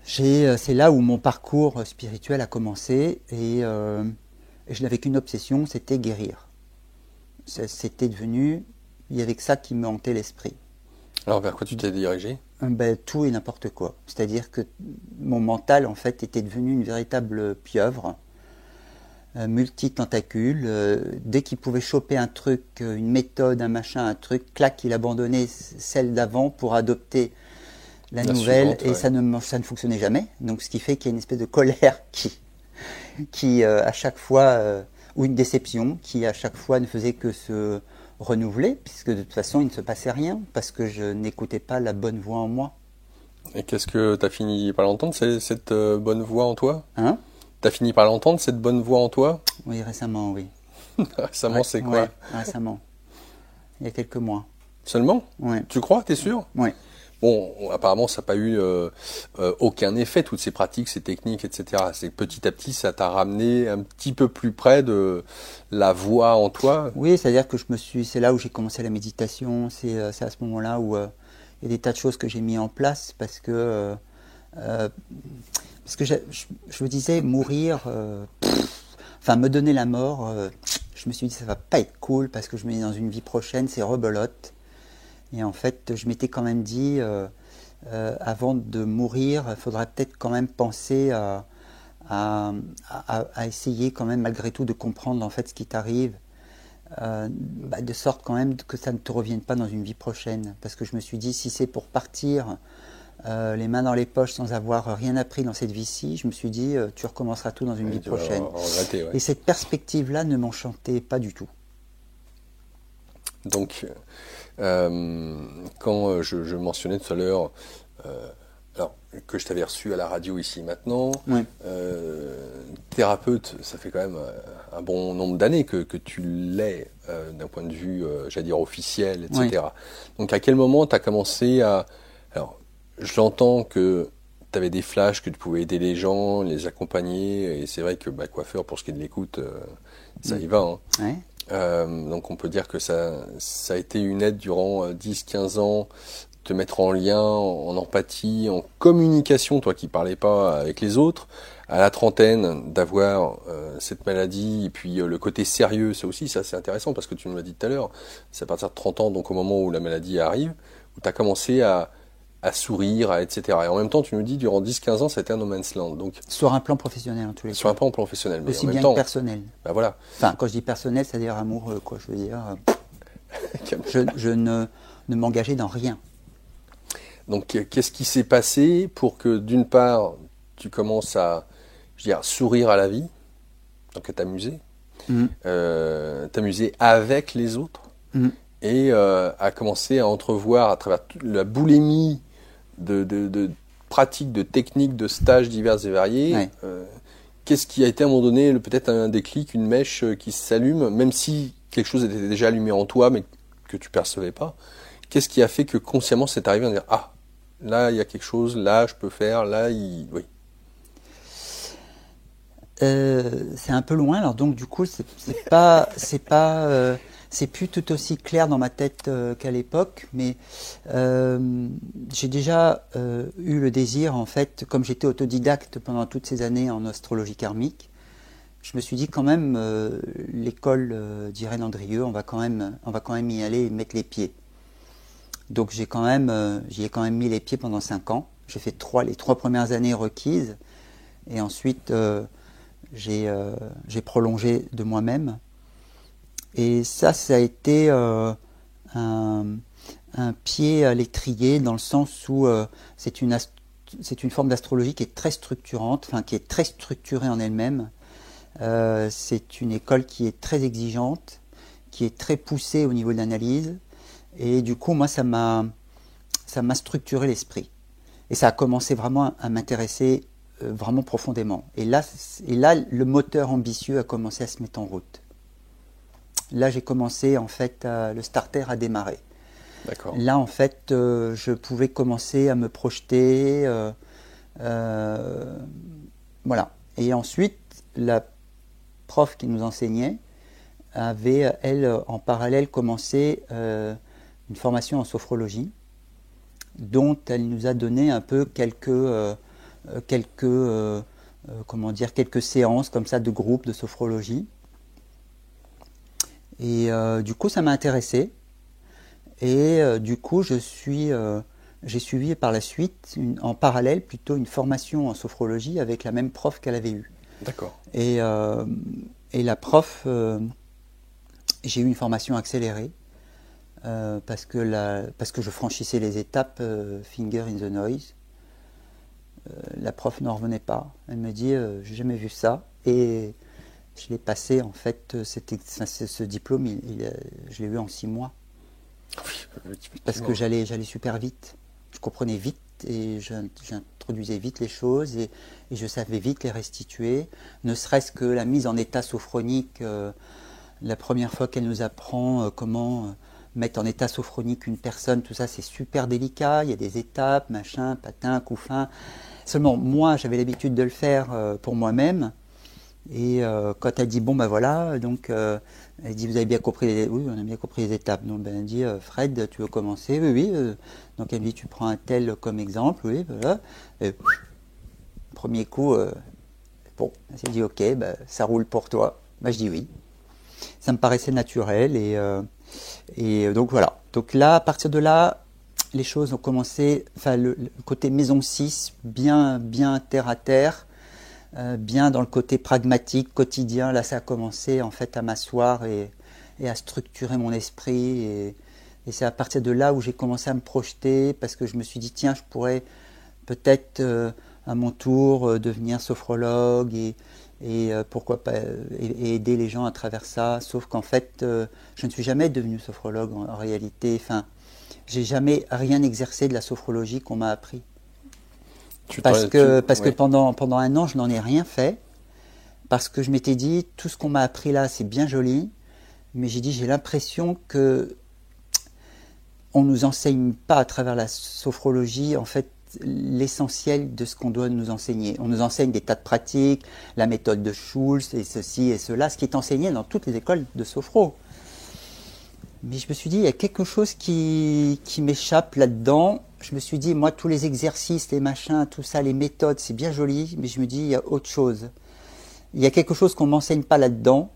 c'est là où mon parcours spirituel a commencé. Et je n'avais qu'une obsession, c'était guérir. C'était devenu, il y avait que ça qui me hantait l'esprit. Alors vers quoi tu t'es dirigé? Ben, tout et n'importe quoi. C'est-à-dire que mon mental, en fait, était devenu une véritable pieuvre. Multi-tentacules. Dès qu'il pouvait choper un truc, une méthode, un machin, un truc, clac, il abandonnait celle d'avant pour adopter la nouvelle, suivante, et ouais. ça ne fonctionnait jamais. Donc ce qui fait qu'il y a une espèce de colère qui à chaque fois, ou une déception, qui à chaque fois ne faisait que se renouveler, puisque de toute façon il ne se passait rien, parce que je n'écoutais pas la bonne voix en moi. Et qu'est-ce que t'as fini par l'entendre, cette bonne voix en toi? Hein? T'as fini par l'entendre, cette bonne voix en toi? Oui, récemment, oui. Récemment, Ouais, c'est quoi? ouais, récemment. Il y a quelques mois. Seulement? Ouais. Tu crois? T'es sûr? Ouais. Bon, apparemment, ça n'a pas eu aucun effet, toutes ces pratiques, ces techniques, etc. C'est que petit à petit, ça t'a ramené un petit peu plus près de la voix en toi. Oui, c'est-à-dire que c'est là où j'ai commencé la méditation, c'est à ce moment-là où il y a des tas de choses que j'ai mis en place parce que je me disais mourir, enfin me donner la mort, je me suis dit ça va pas être cool parce que je me dis dans une vie prochaine c'est rebelote. Et en fait, je m'étais quand même dit, avant de mourir, il faudrait peut-être quand même penser à essayer quand même malgré tout de comprendre en fait ce qui t'arrive, de sorte quand même que ça ne te revienne pas dans une vie prochaine. Parce que je me suis dit, si c'est pour partir les mains dans les poches sans avoir rien appris dans cette vie-ci, je me suis dit, tu recommenceras tout dans une vie prochaine. Regretter, ouais. Et cette perspective-là ne m'enchantait pas du tout. Donc, quand je mentionnais tout à l'heure, alors que je t'avais reçu à la radio ici maintenant, Ouais. thérapeute, ça fait quand même un bon nombre d'années que tu l'es d'un point de vue, j'allais dire officiel, etc. Ouais. Donc, à quel moment tu as commencé à... Alors, je l'entends que avais des flashs que tu pouvais aider les gens, les accompagner, et c'est vrai que coiffeur, pour ce qui est de l'écoute, ça y va, hein. Ouais. Donc on peut dire que ça a été une aide durant 10-15 ans, te mettre en lien, en empathie, en communication, toi qui parlais pas avec les autres. À la trentaine, d'avoir cette maladie, et puis le côté sérieux, c'est aussi, ça c'est intéressant, parce que tu me l'as dit tout à l'heure, c'est à partir de 30 ans, donc au moment où la maladie arrive, où tu as commencé à sourire, etc. Et en même temps, tu nous dis, durant 10-15 ans, ça a été un no man's land. Donc, sur un plan professionnel, en tous les cas. sur un plan professionnel, mais aussi en même bien temps, que personnel. bah voilà. Enfin, quand je dis personnel, c'est-à-dire amoureux, quoi. Je veux dire, je ne m'engageais dans rien. Donc, qu'est-ce qui s'est passé pour que, d'une part, tu commences à, je veux dire, sourire à la vie, donc à t'amuser, t'amuser avec les autres, et à commencer à entrevoir à travers la boulimie de pratiques, de techniques, de stages divers et variés, Ouais. Qu'est-ce qui a été à un moment donné peut-être un déclic, une mèche qui s'allume, même si quelque chose était déjà allumé en toi, mais que tu percevais pas. Qu'est-ce qui a fait que consciemment c'est arrivé à dire ah, là il y a quelque chose, là je peux faire, là oui. C'est un peu loin, alors donc du coup c'est plus tout aussi clair dans ma tête qu'à l'époque, mais j'ai déjà eu le désir, en fait, comme j'étais autodidacte pendant toutes ces années en astrologie karmique, je me suis dit quand même l'école d'Irène Andrieux, on va quand même y aller et mettre les pieds. Donc j'y ai quand même mis les pieds pendant 5 ans. J'ai fait les 3 premières années requises, et ensuite j'ai prolongé de moi-même. Et ça a été un pied à l'étrier, dans le sens où c'est une forme d'astrologie qui est très structurante, enfin qui est très structurée en elle-même. C'est une école qui est très exigeante, qui est très poussée au niveau de l'analyse. Et du coup, moi, ça m'a structuré l'esprit. Et ça a commencé vraiment à m'intéresser vraiment profondément. Et là, le moteur ambitieux a commencé à se mettre en route. Là, j'ai commencé, en fait, le starter a démarré. D'accord. Là, en fait, je pouvais commencer à me projeter. Voilà. Et ensuite, la prof qui nous enseignait avait, elle, en parallèle, commencé une formation en sophrologie, dont elle nous a donné un peu quelques séances comme ça de groupe de sophrologie. Et du coup, ça m'a intéressé. Et du coup, j'ai suivi par la suite, en parallèle, plutôt une formation en sophrologie avec la même prof qu'elle avait eue. D'accord. Et la prof, j'ai eu une formation accélérée parce que je franchissais les étapes finger in the noise. La prof n'en revenait pas. Elle me dit j'ai jamais vu ça, et je l'ai passé, en fait, ce diplôme, je l'ai eu en 6 mois. Parce que j'allais super vite. Je comprenais vite et j'introduisais vite les choses, et je savais vite les restituer. Ne serait-ce que la mise en état sophronique, la première fois qu'elle nous apprend comment mettre en état sophronique une personne, tout ça c'est super délicat, il y a des étapes, machin, patin, coup fin. Seulement moi j'avais l'habitude de le faire pour moi-même. Et quand elle dit bon ben voilà, donc elle dit vous avez bien compris oui, on a bien compris les étapes. Donc ben, elle dit Fred, tu veux commencer? Oui. Donc elle me dit tu prends un tel comme exemple, oui, voilà. Et, premier coup, bon, elle s'est dit ok, ben, ça roule pour toi. Ben, je dis oui. Ça me paraissait naturel, et donc voilà. Donc là, à partir de là, les choses ont commencé, enfin le côté maison 6, bien terre à terre. Bien dans le côté pragmatique, quotidien, là ça a commencé en fait à m'asseoir et à structurer mon esprit, et c'est à partir de là où j'ai commencé à me projeter, parce que je me suis dit tiens, je pourrais peut-être à mon tour devenir sophrologue, et pourquoi pas et aider les gens à travers ça, sauf qu'en fait je ne suis jamais devenu sophrologue en réalité, enfin j'ai jamais rien exercé de la sophrologie qu'on m'a appris. Parce que pendant 1 an, je n'en ai rien fait, parce que je m'étais dit, tout ce qu'on m'a appris là, c'est bien joli, mais j'ai l'impression que on nous enseigne pas à travers la sophrologie, en fait, l'essentiel de ce qu'on doit nous enseigner. On nous enseigne des tas de pratiques, la méthode de Schulz et ceci et cela, ce qui est enseigné dans toutes les écoles de sophro. Mais je me suis dit, il y a quelque chose qui m'échappe là-dedans. Je me suis dit, moi, tous les exercices, les machins, tout ça, les méthodes, c'est bien joli, mais je me dis, il y a autre chose. Il y a quelque chose qu'on ne m'enseigne pas là-dedans,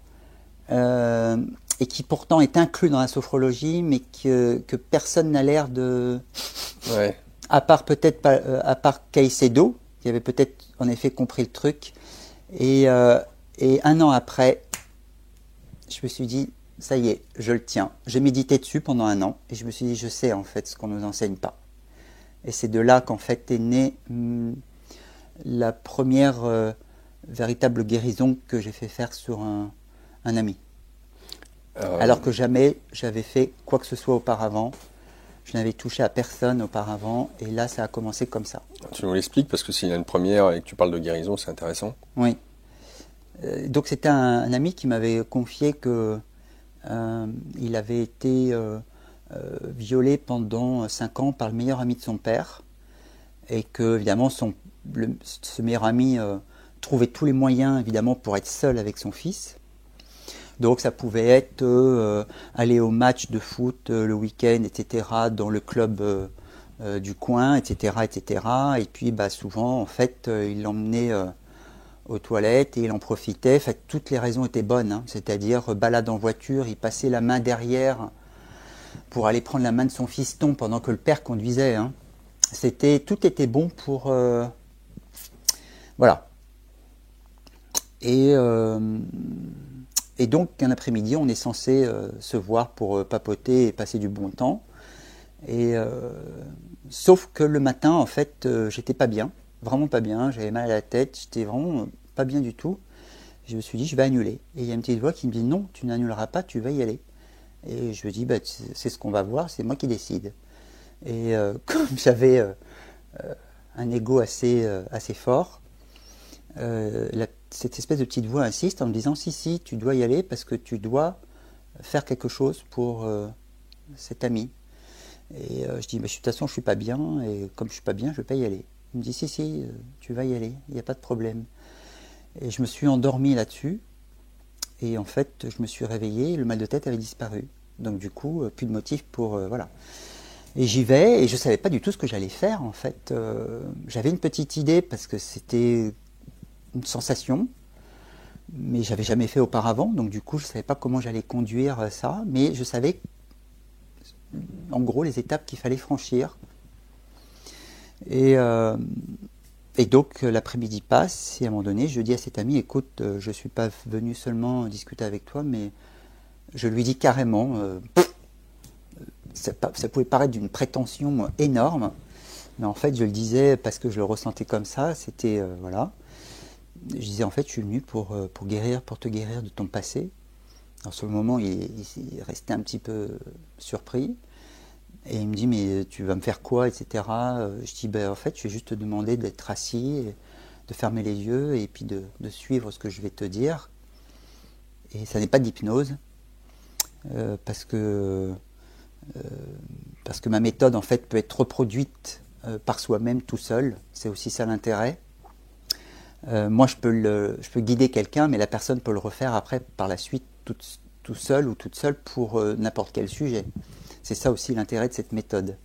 et qui pourtant est inclus dans la sophrologie, mais que personne n'a l'air de... Ouais. À part peut-être, à part Caicedo, qui avait peut-être en effet compris le truc. Et 1 an après, je me suis dit, ça y est, je le tiens. J'ai médité dessus pendant 1 an, et je me suis dit, je sais en fait ce qu'on ne nous enseigne pas. Et c'est de là qu'en fait est née la première véritable guérison que j'ai fait faire sur un ami. Alors que jamais j'avais fait quoi que ce soit auparavant. Je n'avais touché à personne auparavant, et là ça a commencé comme ça. Tu nous l'expliques, parce que s'il y a une première et que tu parles de guérison, c'est intéressant. Oui. Donc c'était un ami qui m'avait confié que il avait été violé pendant 5 ans par le meilleur ami de son père, et que évidemment ce meilleur ami trouvait tous les moyens évidemment pour être seul avec son fils. Donc ça pouvait être aller au match de foot le week-end, etc., dans le club du coin, etc., etc. Et puis souvent, en fait, il l'emmenait aux toilettes et il en profitait. En fait, toutes les raisons étaient bonnes, hein. C'est-à-dire balade en voiture, il passait la main derrière pour aller prendre la main de son fiston pendant que le père conduisait, hein. Tout était bon pour... voilà. Et donc, un après-midi, on est censé se voir pour papoter et passer du bon temps. Sauf que le matin, en fait, j'étais pas bien, vraiment pas bien. J'avais mal à la tête, j'étais vraiment pas bien du tout. Je me suis dit, je vais annuler. Et il y a une petite voix qui me dit, non, tu n'annuleras pas, tu vas y aller. Et je me dis, c'est ce qu'on va voir, c'est moi qui décide. Et comme j'avais un ego assez fort, cette espèce de petite voix insiste en me disant si, tu dois y aller parce que tu dois faire quelque chose pour cet ami. Et je dis, de toute façon, je suis pas bien, et comme je suis pas bien, je vais pas y aller. Il me dit, si, tu vas y aller, il n'y a pas de problème. Et je me suis endormi là-dessus, et en fait, je me suis réveillé, le mal de tête avait disparu. Donc du coup, plus de motif pour... voilà. Et j'y vais, et je savais pas du tout ce que j'allais faire, en fait. J'avais une petite idée, parce que c'était une sensation, mais j'avais jamais fait auparavant, donc du coup je savais pas comment j'allais conduire ça, mais je savais en gros les étapes qu'il fallait franchir. Et donc l'après-midi passe, et à un moment donné je dis à cet ami, écoute, je suis pas venu seulement discuter avec toi, mais je lui dis carrément, ça pouvait paraître d'une prétention énorme, mais en fait je le disais parce que je le ressentais comme ça, c'était voilà. Je disais, en fait, je suis venu pour te guérir de ton passé. Alors, sur le moment, il restait un petit peu surpris. Et il me dit, mais tu vas me faire quoi, etc. Je dis, en fait, je vais juste te demander d'être assis, de fermer les yeux et puis de suivre ce que je vais te dire. Et ça n'est pas d'hypnose, parce que ma méthode, en fait, peut être reproduite par soi-même tout seul. C'est aussi ça l'intérêt. Moi, je peux guider quelqu'un, mais la personne peut le refaire après, par la suite, tout seul ou toute seule pour n'importe quel sujet. C'est ça aussi l'intérêt de cette méthode.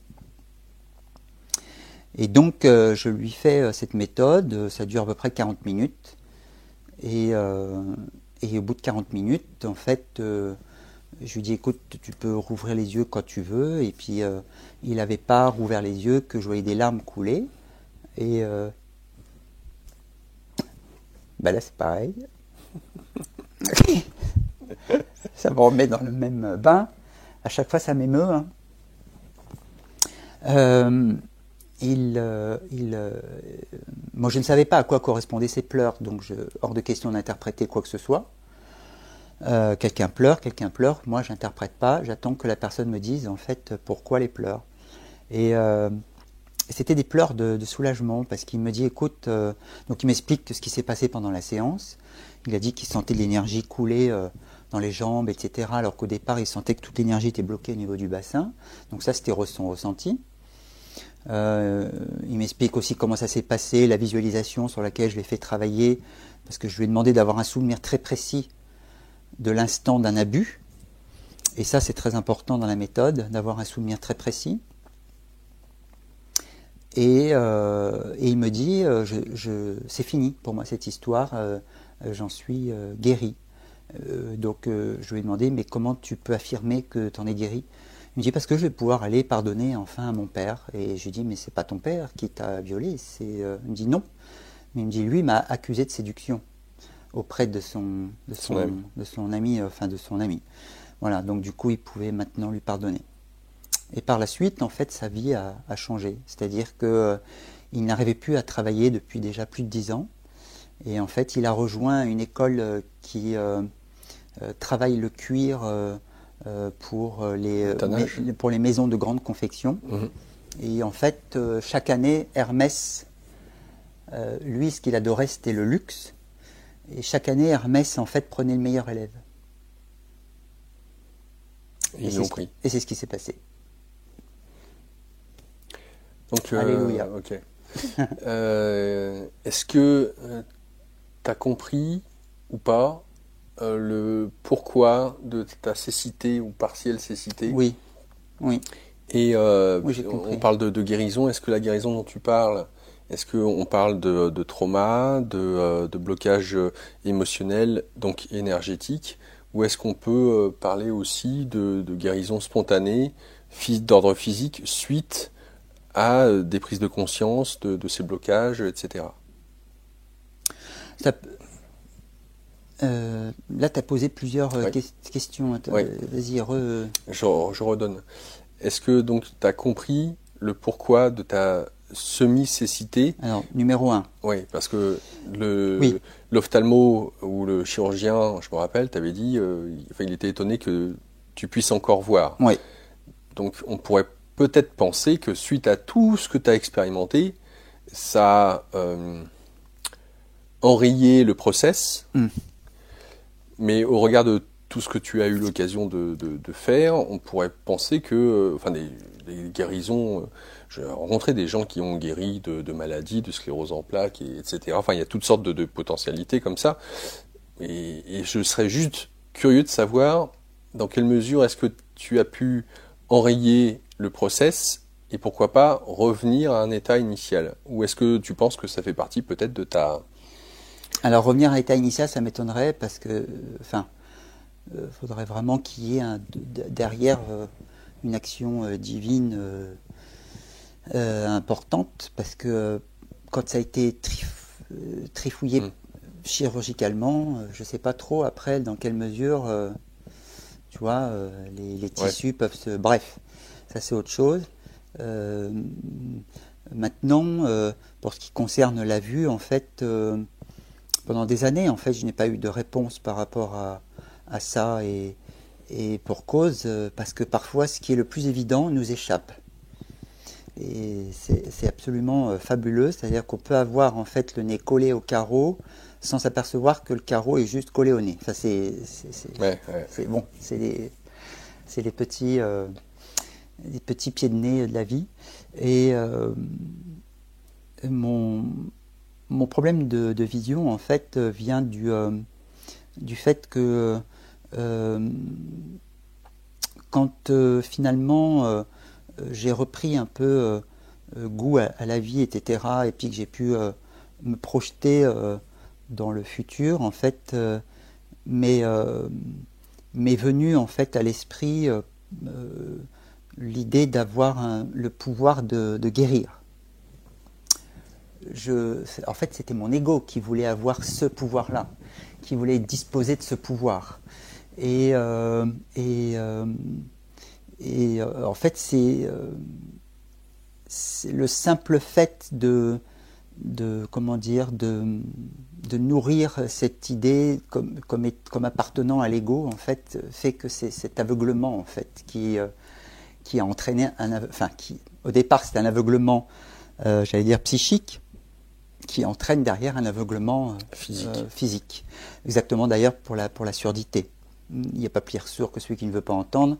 Et donc, je lui fais cette méthode, ça dure à peu près 40 minutes. Et au bout de 40 minutes, en fait, je lui dis, écoute, tu peux rouvrir les yeux quand tu veux. Et puis, il n'avait pas rouvert les yeux, que je voyais des larmes couler. Et... là, c'est pareil. Ça me remet dans le même bain. À chaque fois, ça m'émeut. Hein. Moi, je ne savais pas à quoi correspondaient ces pleurs, donc hors de question d'interpréter quoi que ce soit. Quelqu'un pleure. Moi, je n'interprète pas. J'attends que la personne me dise, en fait, pourquoi les pleurs. Et c'était des pleurs de soulagement, parce qu'il me dit, écoute, donc il m'explique ce qui s'est passé pendant la séance. Il a dit qu'il sentait de l'énergie couler dans les jambes, etc., alors qu'au départ, il sentait que toute l'énergie était bloquée au niveau du bassin. Donc ça, c'était son ressenti. Il m'explique aussi comment ça s'est passé, la visualisation sur laquelle je l'ai fait travailler, parce que je lui ai demandé d'avoir un souvenir très précis de l'instant d'un abus. Et ça, c'est très important dans la méthode, d'avoir un souvenir très précis. Et il me dit, c'est fini pour moi cette histoire, j'en suis guéri. Donc je lui ai demandé, mais comment tu peux affirmer que tu en es guéri? Il me dit, parce que je vais pouvoir aller pardonner enfin à mon père. Et je lui dis, mais c'est pas ton père qui t'a violé. Il me dit non. Mais il me dit, lui m'a accusé de séduction auprès de son ami, enfin de son ami. Voilà, donc du coup, il pouvait maintenant lui pardonner. Et par la suite, en fait, sa vie a changé. C'est-à-dire qu'il n'arrivait plus à travailler depuis déjà plus de 10 ans. Et en fait, il a rejoint une école qui travaille le cuir pour les maisons de grande confection. Mmh. Et en fait, chaque année, Hermès, lui, ce qu'il adorait, c'était le luxe. Et chaque année, Hermès, en fait, prenait le meilleur élève. Ils l'ont pris. Et c'est ce qui s'est passé. Donc, Alléluia. Ok. Est-ce que tu as compris ou pas le pourquoi de ta cécité ou partielle cécité? Oui. Oui. Et oui, on parle de guérison. Est-ce que la guérison dont tu parles, est-ce qu'on parle de trauma, de blocage émotionnel, donc énergétique, ou est-ce qu'on peut parler aussi de guérison spontanée, d'ordre physique, suite à des prises de conscience de ces blocages, etc. Là, tu as posé plusieurs questions. Oui. Vas-y, Je redonne. Est-ce que donc tu as compris le pourquoi de ta semi-cécité? Alors, numéro 1. Oui, parce que l'ophtalmo ou le chirurgien, je me rappelle, t'avais dit, il était étonné que tu puisses encore voir. Oui. Donc on pourrait peut-être penser que suite à tout ce que tu as expérimenté, ça a enrayé le process, mais au regard de tout ce que tu as eu l'occasion de faire, on pourrait penser que, des guérisons, j'ai rencontré des gens qui ont guéri de maladies, de sclérose en plaques, etc. Enfin, il y a toutes sortes de potentialités comme ça. Et je serais juste curieux de savoir dans quelle mesure est-ce que tu as pu enrayer le process et pourquoi pas revenir à un état initial. Ou est-ce que tu penses que ça fait partie peut-être de ta... Alors, revenir à l'état initial, ça m'étonnerait parce que, faudrait vraiment qu'il y ait derrière une action divine importante, parce que quand ça a été trifouillé chirurgicalement, je ne sais pas trop après dans quelle mesure, tu vois, les tissus peuvent se... Bref, ça c'est autre chose. Maintenant, pour ce qui concerne la vue, en fait, pendant des années, en fait, je n'ai pas eu de réponse par rapport à ça, et pour cause, parce que parfois ce qui est le plus évident nous échappe. Et c'est absolument fabuleux, c'est-à-dire qu'on peut avoir en fait le nez collé au carreau sans s'apercevoir que le carreau est juste collé au nez. Enfin, c'est les petits pieds de nez de la vie. Et mon problème de vision, en fait, vient du fait que quand finalement j'ai repris un peu goût à la vie, etc., et puis que j'ai pu me projeter dans le futur, en fait, m'est venu en fait à l'esprit l'idée d'avoir le pouvoir de guérir. En fait, c'était mon ego qui voulait avoir ce pouvoir-là, qui voulait disposer de ce pouvoir. Et en fait, c'est le simple fait de nourrir cette idée comme appartenant à l'ego, en fait, fait que c'est cet aveuglement, en fait, qui a entraîné qui au départ c'était un aveuglement, j'allais dire psychique, qui entraîne derrière un aveuglement physique. Exactement, d'ailleurs, pour la surdité. Il n'y a pas pire sourd que celui qui ne veut pas entendre.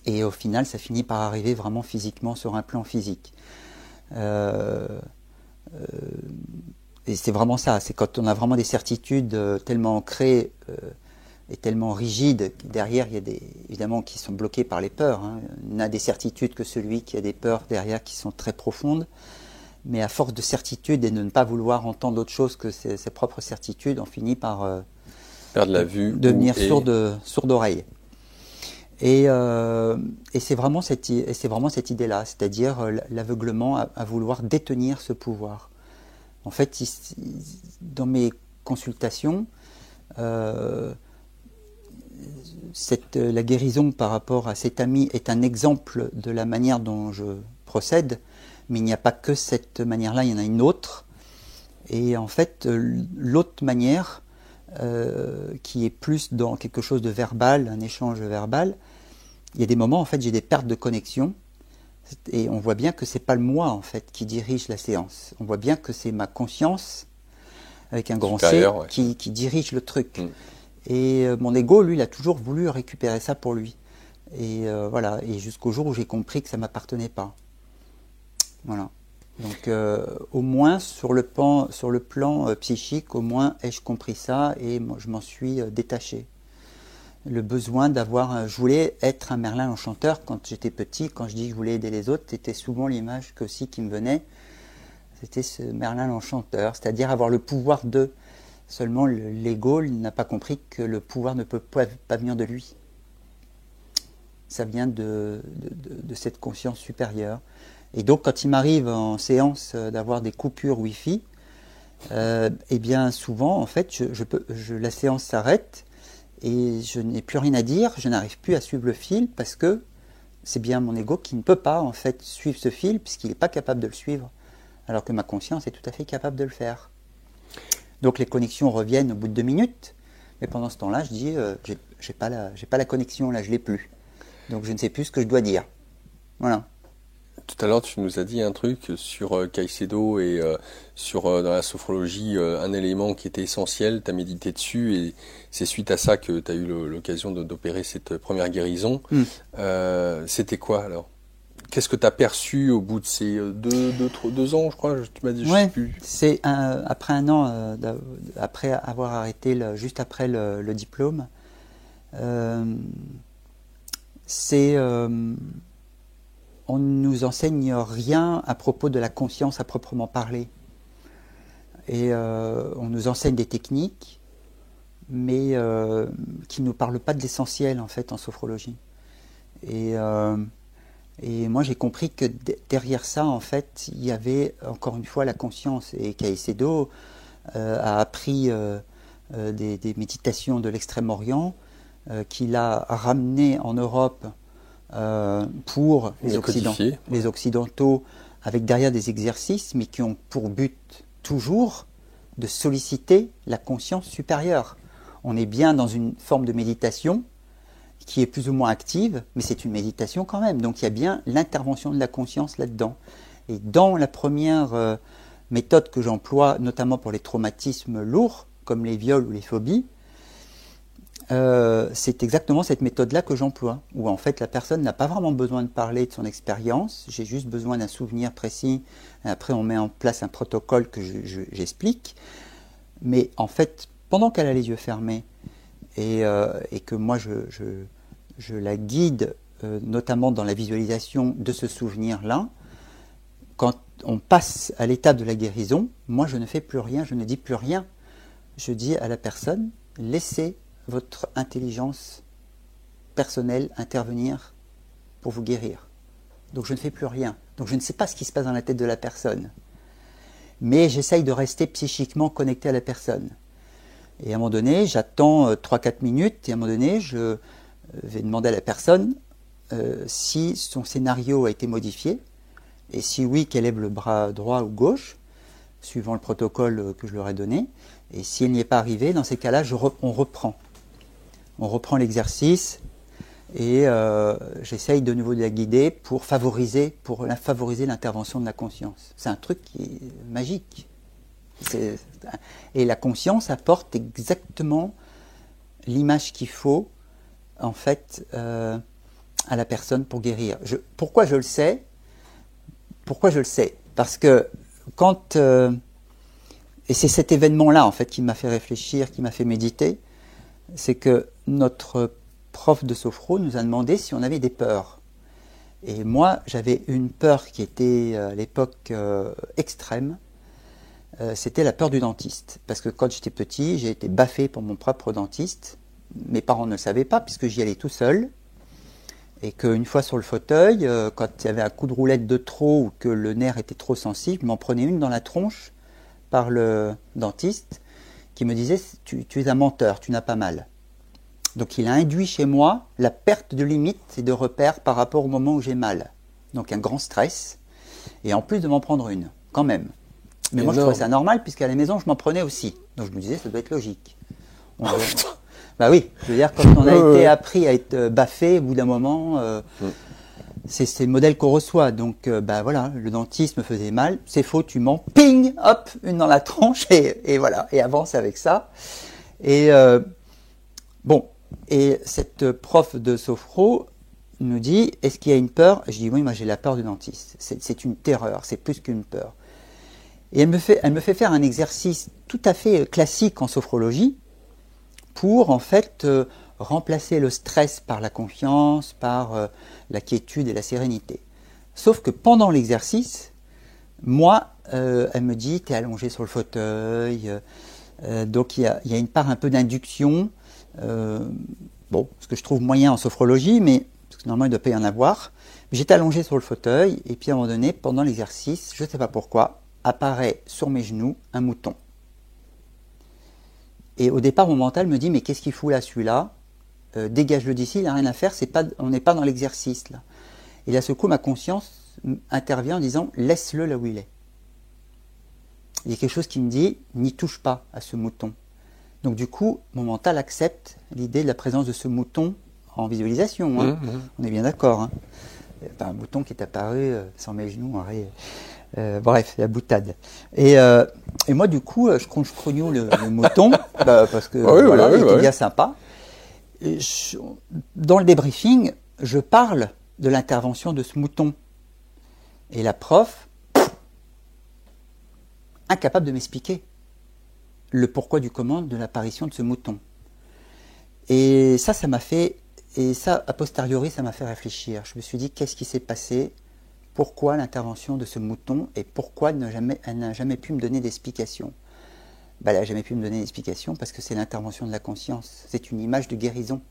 Et au final, ça finit par arriver vraiment physiquement sur un plan physique. Et c'est vraiment ça, c'est quand on a vraiment des certitudes tellement ancrées et tellement rigides, derrière il y a des, évidemment, qui sont bloqués par les peurs. Hein. On n'a des certitudes que celui qui a des peurs derrière qui sont très profondes, mais à force de certitude et de ne pas vouloir entendre autre chose que ses propres certitudes, on finit par perdre la vue, devenir sourd d'oreille. Et c'est vraiment cette idée-là, c'est-à-dire l'aveuglement à vouloir détenir ce pouvoir. En fait, dans mes consultations, la guérison par rapport à cet ami est un exemple de la manière dont je procède, mais il n'y a pas que cette manière-là, il y en a une autre. Et en fait, l'autre manière, qui est plus dans quelque chose de verbal, un échange verbal, il y a des moments, en fait, j'ai des pertes de connexion, et on voit bien que c'est pas le moi, en fait, qui dirige la séance. On voit bien que c'est ma conscience, avec un grand C, ouais, qui dirige le truc. Et mon ego, lui, il a toujours voulu récupérer ça pour lui. Et voilà, et jusqu'au jour où j'ai compris que ça m'appartenait pas. Voilà. Donc au moins sur le plan psychique, au moins ai-je compris ça et moi, je m'en suis détaché. Le besoin d'avoir, je voulais être un Merlin l'Enchanteur quand j'étais petit. Quand je dis que je voulais aider les autres, c'était souvent l'image aussi qui me venait. C'était ce Merlin l'Enchanteur, c'est-à-dire avoir le pouvoir de. Seulement l'ego n'a pas compris que le pouvoir ne peut pas venir de lui. Ça vient de cette conscience supérieure. Et donc, quand il m'arrive en séance d'avoir des coupures Wi-Fi, eh bien souvent, en fait, la séance s'arrête et je n'ai plus rien à dire, je n'arrive plus à suivre le fil parce que c'est bien mon ego qui ne peut pas en fait suivre ce fil puisqu'il n'est pas capable de le suivre, alors que ma conscience est tout à fait capable de le faire. Donc les connexions reviennent au bout de 2 minutes, mais pendant ce temps-là, je dis, j'ai pas la connexion, là, je l'ai plus. Donc je ne sais plus ce que je dois dire. Voilà. Tout à l'heure, tu nous as dit un truc sur Caicedo et dans la sophrologie, un élément qui était essentiel, tu as médité dessus et c'est suite à ça que tu as eu l'occasion d'opérer cette première guérison. C'était quoi alors? Qu'est-ce que tu as perçu au bout de ces 2 ans, je crois, tu m'as dit, je sais plus. C'est après un an, après avoir arrêté, juste après le diplôme, on ne nous enseigne rien à propos de la conscience à proprement parler. Et on nous enseigne des techniques, mais qui ne nous parlent pas de l'essentiel, en fait, en sophrologie. Et moi, j'ai compris que derrière ça, en fait, il y avait, encore une fois, la conscience. Et Caicedo a appris des méditations de l'Extrême-Orient qu'il a ramenées en Europe pour les Occidentaux, avec derrière des exercices, mais qui ont pour but toujours de solliciter la conscience supérieure. On est bien dans une forme de méditation qui est plus ou moins active, mais c'est une méditation quand même. Donc il y a bien l'intervention de la conscience là-dedans. Et dans la première méthode que j'emploie, notamment pour les traumatismes lourds, comme les viols ou les phobies, c'est exactement cette méthode-là que j'emploie, où en fait la personne n'a pas vraiment besoin de parler de son expérience, j'ai juste besoin d'un souvenir précis, et après on met en place un protocole que j'explique, mais en fait, pendant qu'elle a les yeux fermés, et que moi je la guide, notamment dans la visualisation de ce souvenir-là, quand on passe à l'étape de la guérison, moi je ne fais plus rien, je ne dis plus rien, je dis à la personne, laissez votre intelligence personnelle intervenir pour vous guérir. Donc je ne fais plus rien. Donc je ne sais pas ce qui se passe dans la tête de la personne. Mais j'essaye de rester psychiquement connecté à la personne. Et à un moment donné, j'attends 3-4 minutes et à un moment donné, je vais demander à la personne si son scénario a été modifié et si oui, qu'elle lève le bras droit ou gauche, suivant le protocole que je leur ai donné. Et si elle n'y est pas arrivée, dans ces cas-là, on reprend. On reprend l'exercice et j'essaye de nouveau de la guider pour favoriser l'intervention de la conscience. C'est un truc qui est magique. Et la conscience apporte exactement l'image qu'il faut, en fait, à la personne pour guérir. Pourquoi je le sais? Pourquoi je le sais? Parce que quand... et c'est cet événement-là, en fait, qui m'a fait réfléchir, qui m'a fait méditer, c'est que notre prof de sophro nous a demandé si on avait des peurs. Et moi, j'avais une peur qui était à l'époque extrême, c'était la peur du dentiste. Parce que quand j'étais petit, j'ai été baffé pour mon propre dentiste. Mes parents ne le savaient pas, puisque j'y allais tout seul. Et qu'une fois sur le fauteuil, quand il y avait un coup de roulette de trop ou que le nerf était trop sensible, je m'en prenais une dans la tronche par le dentiste qui me disait « tu es un menteur, tu n'as pas mal ». Donc il a induit chez moi la perte de limites et de repères par rapport au moment où j'ai mal. Donc un grand stress, et en plus de m'en prendre une, quand même. Mais moi je trouvais ça normal, puisqu'à la maison je m'en prenais aussi. Donc je me disais ça doit être logique. Bah oui, je veux dire, quand on a été appris à être baffé, au bout d'un moment, c'est le modèle qu'on reçoit. Donc bah voilà, le dentiste me faisait mal, c'est faux, tu mens, ping, hop, une dans la tronche, et voilà, et avance avec ça. Et bon, et cette prof de sophro nous dit, est-ce qu'il y a une peur? Je dis oui, moi j'ai la peur du dentiste. C'est une terreur, c'est plus qu'une peur. Et elle me fait faire un exercice tout à fait classique en sophrologie pour en fait remplacer le stress par la confiance, par la quiétude et la sérénité. Sauf que pendant l'exercice, moi, elle me dit, t'es allongé sur le fauteuil, donc il y a une part un peu d'induction, bon, ce que je trouve moyen en sophrologie, mais parce que normalement il ne doit pas y en avoir. J'étais allongé sur le fauteuil, et puis à un moment donné, pendant l'exercice, je ne sais pas pourquoi, apparaît sur mes genoux un mouton. Et au départ, mon mental me dit, mais qu'est-ce qu'il fout là, celui-là? Dégage-le d'ici, il n'a rien à faire, on n'est pas dans l'exercice là. Et là, ce coup, ma conscience intervient en disant, laisse-le là où il est. Il y a quelque chose qui me dit, n'y touche pas à ce mouton. Donc du coup, mon mental accepte l'idée de la présence de ce mouton en visualisation. Hein. On est bien d'accord. Hein. Enfin, un mouton qui est apparu sur mes genoux. Bref, la boutade. Et moi, du coup, je crognole le mouton, parce que il était bien sympa. Dans le débriefing, je parle de l'intervention de ce mouton. Et la prof, incapable de m'expliquer le pourquoi du comment de l'apparition de ce mouton. Et ça m'a fait, et ça, a posteriori, ça m'a fait réfléchir. Je me suis dit, qu'est-ce qui s'est passé? Pourquoi l'intervention de ce mouton? Et pourquoi elle n'a jamais pu me donner d'explication? Elle n'a jamais pu me donner d'explication parce que c'est l'intervention de la conscience. C'est une image de guérison.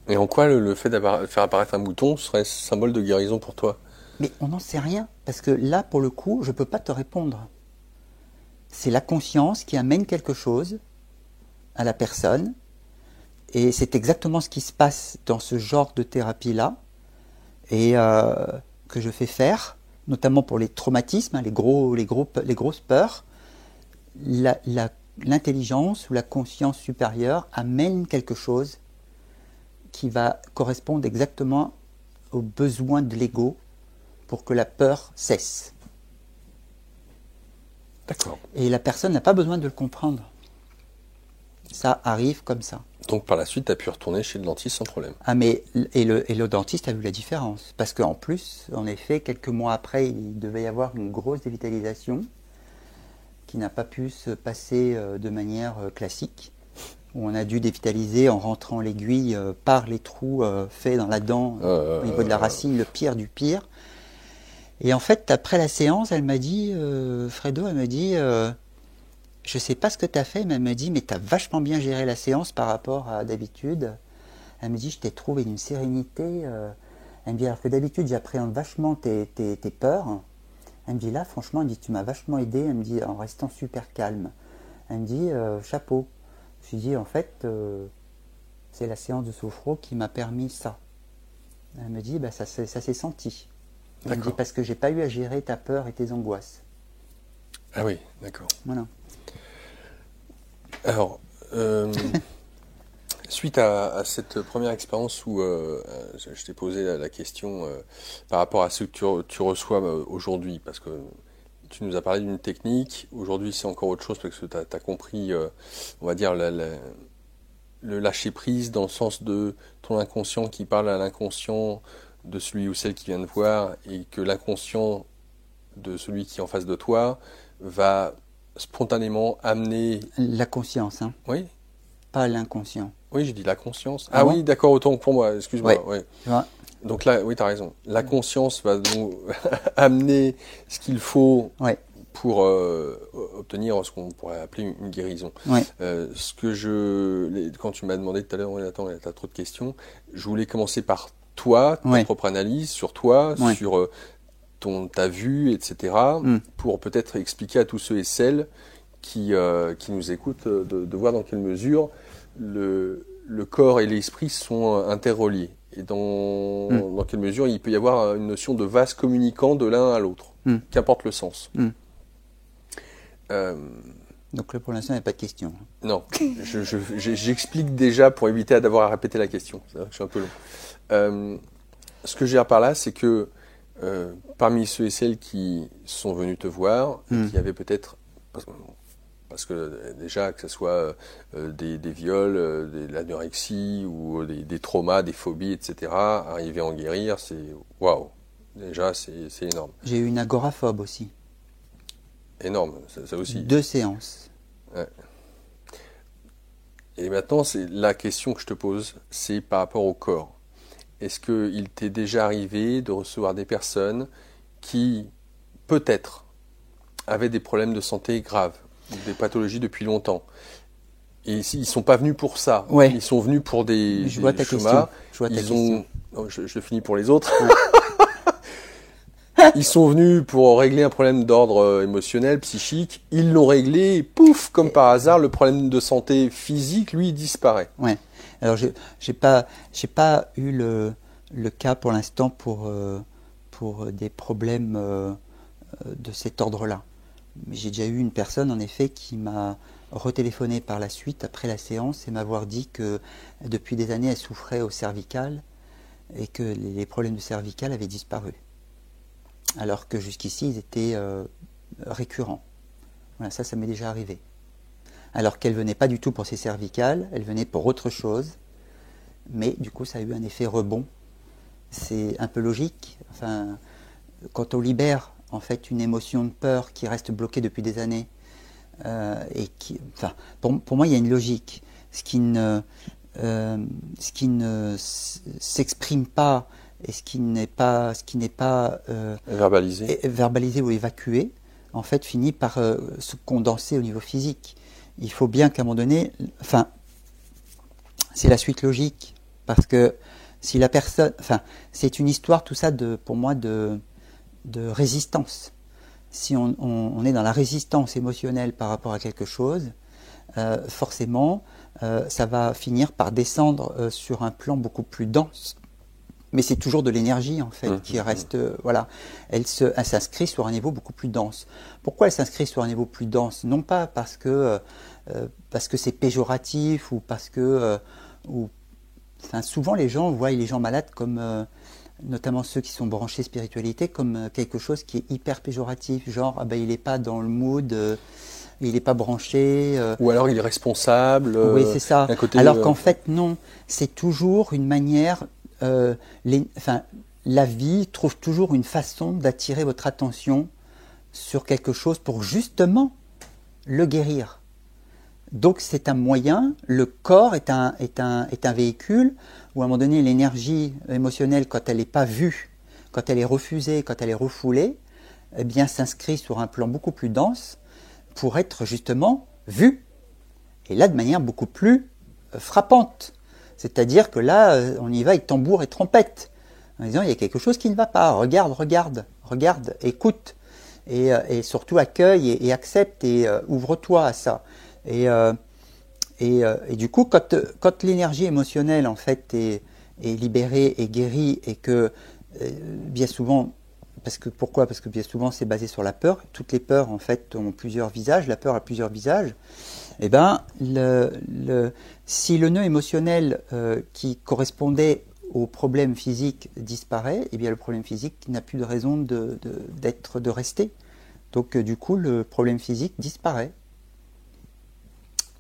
Et en quoi le fait de faire apparaître un mouton serait symbole de guérison pour toi? Mais on n'en sait rien, parce que là, pour le coup, je ne peux pas te répondre. C'est la conscience qui amène quelque chose à la personne, et c'est exactement ce qui se passe dans ce genre de thérapie-là, et que je fais faire, notamment pour les traumatismes, les grosses peurs. L'intelligence ou la conscience supérieure amène quelque chose qui va correspondre exactement aux besoins de l'ego pour que la peur cesse. D'accord. Et la personne n'a pas besoin de le comprendre. Ça arrive comme ça. Donc par la suite, tu as pu retourner chez le dentiste sans problème. Ah mais, et le dentiste a vu la différence. Parce qu'en plus, en effet, quelques mois après, il devait y avoir une grosse dévitalisation qui n'a pas pu se passer de manière classique. Où on a dû dévitaliser en rentrant l'aiguille par les trous faits dans la dent au niveau de la racine, le pire du pire. Et en fait, après la séance, elle m'a dit, Fredo, elle me dit, je sais pas ce que tu as fait, mais elle me dit, mais tu as vachement bien géré la séance par rapport à d'habitude. Elle me dit, je t'ai trouvé une sérénité. Elle me dit, alors que d'habitude, j'appréhende vachement tes peurs. Elle me dit, là, franchement, elle me dit, tu m'as vachement aidé. Elle me dit, en restant super calme. Elle me dit, chapeau. Je lui dis, en fait, c'est la séance de sophro qui m'a permis ça. Elle me dit, ça s'est senti. Elle me dit, parce que j'ai pas eu à gérer ta peur et tes angoisses. Ah oui, d'accord. Voilà. Alors, suite à cette première expérience où je t'ai posé la question par rapport à ce que tu reçois aujourd'hui, parce que tu nous as parlé d'une technique, aujourd'hui c'est encore autre chose parce que tu as compris, on va dire, le lâcher prise dans le sens de ton inconscient qui parle à l'inconscient de celui ou celle qui vient de voir et que l'inconscient de celui qui est en face de toi va spontanément amener... La conscience, hein, Oui, pas l'inconscient. oui, j'ai dit la conscience. Ah Ah bon? oui, d'accord, autant que pour moi, excuse-moi. Ouais. Ouais. Tu vois? Donc là, oui, tu as raison. La conscience va nous amener ce qu'il faut Ouais. pour obtenir ce qu'on pourrait appeler une guérison. Ouais. Quand tu m'as demandé tout à l'heure, ouais, attends, tu as trop de questions, je voulais commencer par toi, ta Ouais. propre analyse sur toi, Ouais. sur ta vue, etc., pour peut-être expliquer à tous ceux et celles qui nous écoutent de voir dans quelle mesure le corps et l'esprit sont interreliés et dans quelle mesure il peut y avoir une notion de vase communicant de l'un à l'autre, qu'importe le sens. Donc là, pour l'instant, il n'y a pas de question. Non, j'explique déjà pour éviter d'avoir à répéter la question. C'est vrai que je suis un peu long. Ce que je veux dire par là, c'est que parmi ceux et celles qui sont venus te voir, qui avaient peut-être, parce que déjà que ce soit des viols, de l'anorexie ou des traumas, des phobies, etc., arriver à en guérir, c'est waouh. Déjà, c'est énorme. J'ai eu une agoraphobe aussi. Énorme, ça aussi. 2 séances. Ouais. Et maintenant, c'est la question que je te pose, c'est par rapport au corps. Est-ce qu'il t'est déjà arrivé de recevoir des personnes qui, peut-être, avaient des problèmes de santé graves, des pathologies depuis longtemps? Et ils ne sont pas venus pour ça. Ouais. Ils sont venus pour des Je vois ta schémas. question. Je vois ta question. Non, je finis pour les autres. Ouais. Ils sont venus pour régler un problème d'ordre émotionnel, psychique. Ils l'ont réglé et pouf, comme par hasard, le problème de santé physique, lui, disparaît. Ouais. Alors, j'ai pas eu le cas pour l'instant pour des problèmes de cet ordre-là. Mais j'ai déjà eu une personne, en effet, qui m'a retéléphoné par la suite, après la séance, et m'avoir dit que depuis des années, elle souffrait au cervical et que les problèmes de cervical avaient disparu. Alors que jusqu'ici, ils étaient récurrents. Voilà, ça m'est déjà arrivé. Alors qu'elle venait pas du tout pour ses cervicales, elle venait pour autre chose, mais du coup, ça a eu un effet rebond. C'est un peu logique. Enfin, quand on libère en fait une émotion de peur qui reste bloquée depuis des années, et qui, enfin, pour moi, il y a une logique. Ce qui ne s'exprime pas et ce qui n'est pas verbalisé ou évacué, en fait, finit par se condenser au niveau physique. Il faut bien qu'à un moment donné, enfin, c'est la suite logique, parce que si la personne, enfin, c'est une histoire tout ça pour moi de résistance. Si on est dans la résistance émotionnelle par rapport à quelque chose, forcément, ça va finir par descendre sur un plan beaucoup plus dense. Mais c'est toujours de l'énergie en fait qui reste, voilà. Elle s'inscrit sur un niveau beaucoup plus dense. Pourquoi elle s'inscrit sur un niveau plus dense? Non pas parce que c'est péjoratif ou parce que enfin, souvent les gens voient les gens malades comme notamment ceux qui sont branchés spiritualité comme quelque chose qui est hyper péjoratif, genre ah ben il n'est pas dans le mood. Il n'est pas branché. Ou alors il est responsable. Oui, c'est ça. Côté, alors qu'en fait, non. C'est toujours une manière. La vie trouve toujours une façon d'attirer votre attention sur quelque chose pour justement le guérir. Donc c'est un moyen. Le corps est un véhicule où à un moment donné, l'énergie émotionnelle, quand elle n'est pas vue, quand elle est refusée, quand elle est refoulée, eh bien s'inscrit sur un plan beaucoup plus dense pour être justement vu, et là de manière beaucoup plus frappante. C'est-à-dire que là, on y va avec tambour et trompette, en disant il y a quelque chose qui ne va pas, regarde, écoute, et surtout accueille et accepte et ouvre-toi à ça. Et du coup, quand l'énergie émotionnelle en fait est libérée et guérie, et que bien souvent, pourquoi? Parce que bien souvent c'est basé sur la peur. Toutes les peurs en fait ont plusieurs visages. La peur a plusieurs visages. Eh ben, si le nœud émotionnel qui correspondait au problème physique disparaît, eh bien le problème physique n'a plus de raison de rester. Donc du coup le problème physique disparaît.